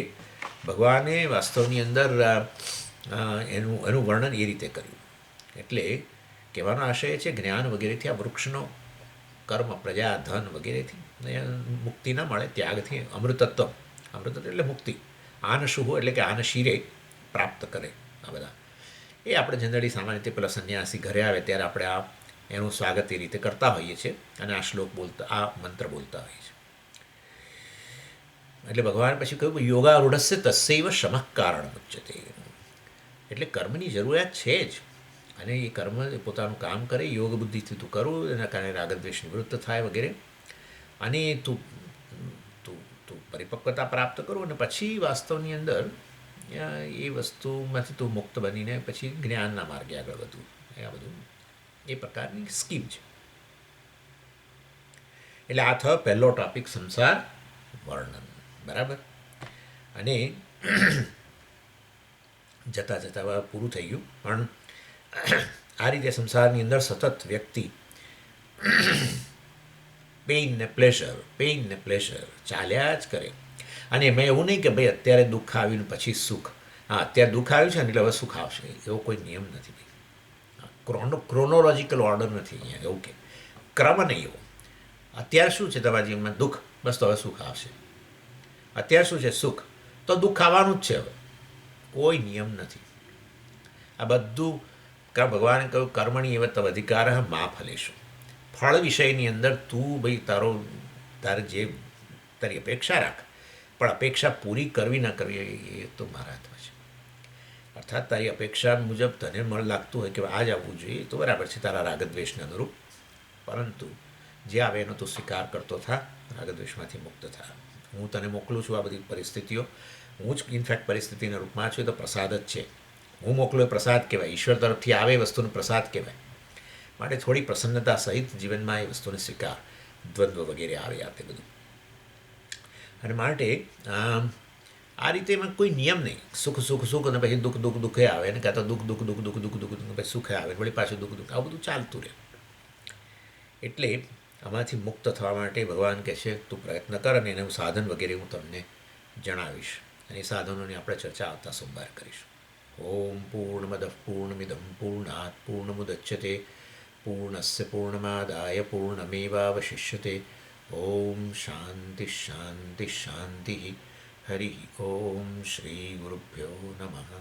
ભગવાને વાસ્તવની અંદર એનું વર્ણન એ રીતે કર્યું. એટલે કહેવાનો આશય છે જ્ઞાન વગેરેથી આ વૃક્ષનો કર્મ, પ્રજા, ધન વગેરેથી મુક્તિ ન મળે. ત્યાગથી અમૃતત્વ, અમૃતત્વ એટલે મુક્તિ. આન શુભ એટલે કે આન શિરે પ્રાપ્ત કરે. આ બધા એ આપણે જનરલી સામાન્ય રીતે પેલા સંન્યાસી ઘરે આવે ત્યારે આપણે આ એનું સ્વાગત એ રીતે કરતા હોઈએ છીએ અને આ શ્લોક બોલતા, આ મંત્ર બોલતા હોઈએ છીએ. એટલે ભગવાન પછી કહ્યું યોગારૂઢસ્ય તસ્યૈવ શમઃ કારણ ઉચ્યતે. એટલે કર્મની જરૂરિયાત છે જ, અને એ કર્મ એ પોતાનું કામ કરે, યોગ બુદ્ધિથી તું કરું, એના કારણે રાગદ્વેષ નિવૃત્ત થાય વગેરે. અને તું તું તું પરિપક્વતા પ્રાપ્ત કરું અને પછી વાસ્તવની અંદર એ વસ્તુમાંથી તું મુક્ત બનીને પછી જ્ઞાનના માર્ગે આગળ વધવું. આ બધું એ પ્રકારની સ્કીમ છે. એટલે આ થયો પહેલો ટોપિક, સંસાર વર્ણન. બરાબર. અને જતાં જતાં પૂરું થઈ ગયું. પણ આ રીતે સંસારની અંદર સતત વ્યક્તિ પેઇન ને પ્લેઝર ચાલ્યા જ કરે. અને એમાં એવું નહીં કે ભાઈ અત્યારે દુઃખ આવ્યું ને પછી સુખ. હા, અત્યારે દુઃખ આવ્યું છે ને એટલે હવે સુખ આવશે, એવો કોઈ નિયમ નથી ભાઈ. ક્રોનોલોજીકલ ઓર્ડર નથી અહીંયા. એવું કે ક્રમ નહીં એવો. અત્યારે શું છે તમારા જીવનમાં? દુઃખ. બસ તો હવે સુખ આવશે. અત્યારે શું છે? સુખ. તો દુઃખ આવવાનું જ છે. હવે કોઈ નિયમ નથી. આ બધું ભગવાને કહ્યું કર્મણી એવ તવ અધિકાર મા ફલેશુ. ફળ વિષયની અંદર તું ભાઈ તારે જે તારી અપેક્ષા રાખ, પણ અપેક્ષા પૂરી કરવી ના કરવી એ તો મારા હાથમાં છે. અર્થાત તારી અપેક્ષા મુજબ તને લાગતું હોય કે આ જ આવવું જોઈએ તો બરાબર છે તારા રાગદ્વેષને અનુરૂપ, પરંતુ જે આવે એનો તું સ્વીકાર કરતો થા, રાગદ્વેષમાંથી મુક્ત થા. હું તને મોકલું છું આ બધી પરિસ્થિતિઓ. હું જ ઇનફેક્ટ પરિસ્થિતિના રૂપમાં છું. એ તો પ્રસાદ જ છે. હું મોકલું એ પ્રસાદ કહેવાય. ઈશ્વર તરફથી આવે એ વસ્તુનો પ્રસાદ કહેવાય. માટે થોડી પ્રસન્નતા સહિત જીવનમાં એ વસ્તુને સ્વીકાર. દ્વંદ્વ વગેરે આવે આ તે બધું. અને માટે આ રીતે એમાં કોઈ નિયમ નહીં. સુખ સુખ સુખ અને પછી દુઃખ દુઃખ દુઃખે આવે ને, કાં તો દુઃખ દુઃખ દુઃખ દુઃખ દુઃખ દુઃખ દુઃખ પછી સુખે આવે વળી પાછું દુઃખ દુઃખ, આવું બધું ચાલતું રહે. એટલે આમાંથી મુક્ત થવા માટે ભગવાન કહે છે તું પ્રયત્ન કર અને એનું સાધન વગેરે હું તમને જણાવીશ. અને એ સાધનોની આપણે ચર્ચા આવતા સોમવાર કરીશું. ઓમ પૂર્ણમદ પૂર્ણમિદમ પૂર્ણાત પૂર્ણમુદચ્યતે પૂર્ણસ્ય પૂર્ણમાદાય પૂર્ણમેવાવશિષ્યતે. ઓમ શાંતિ શાંતિ શાંતિ. હરિ ઓમ શ્રી ગુરુભ્યો નમઃ.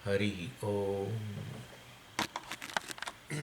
હરિ ઓમ.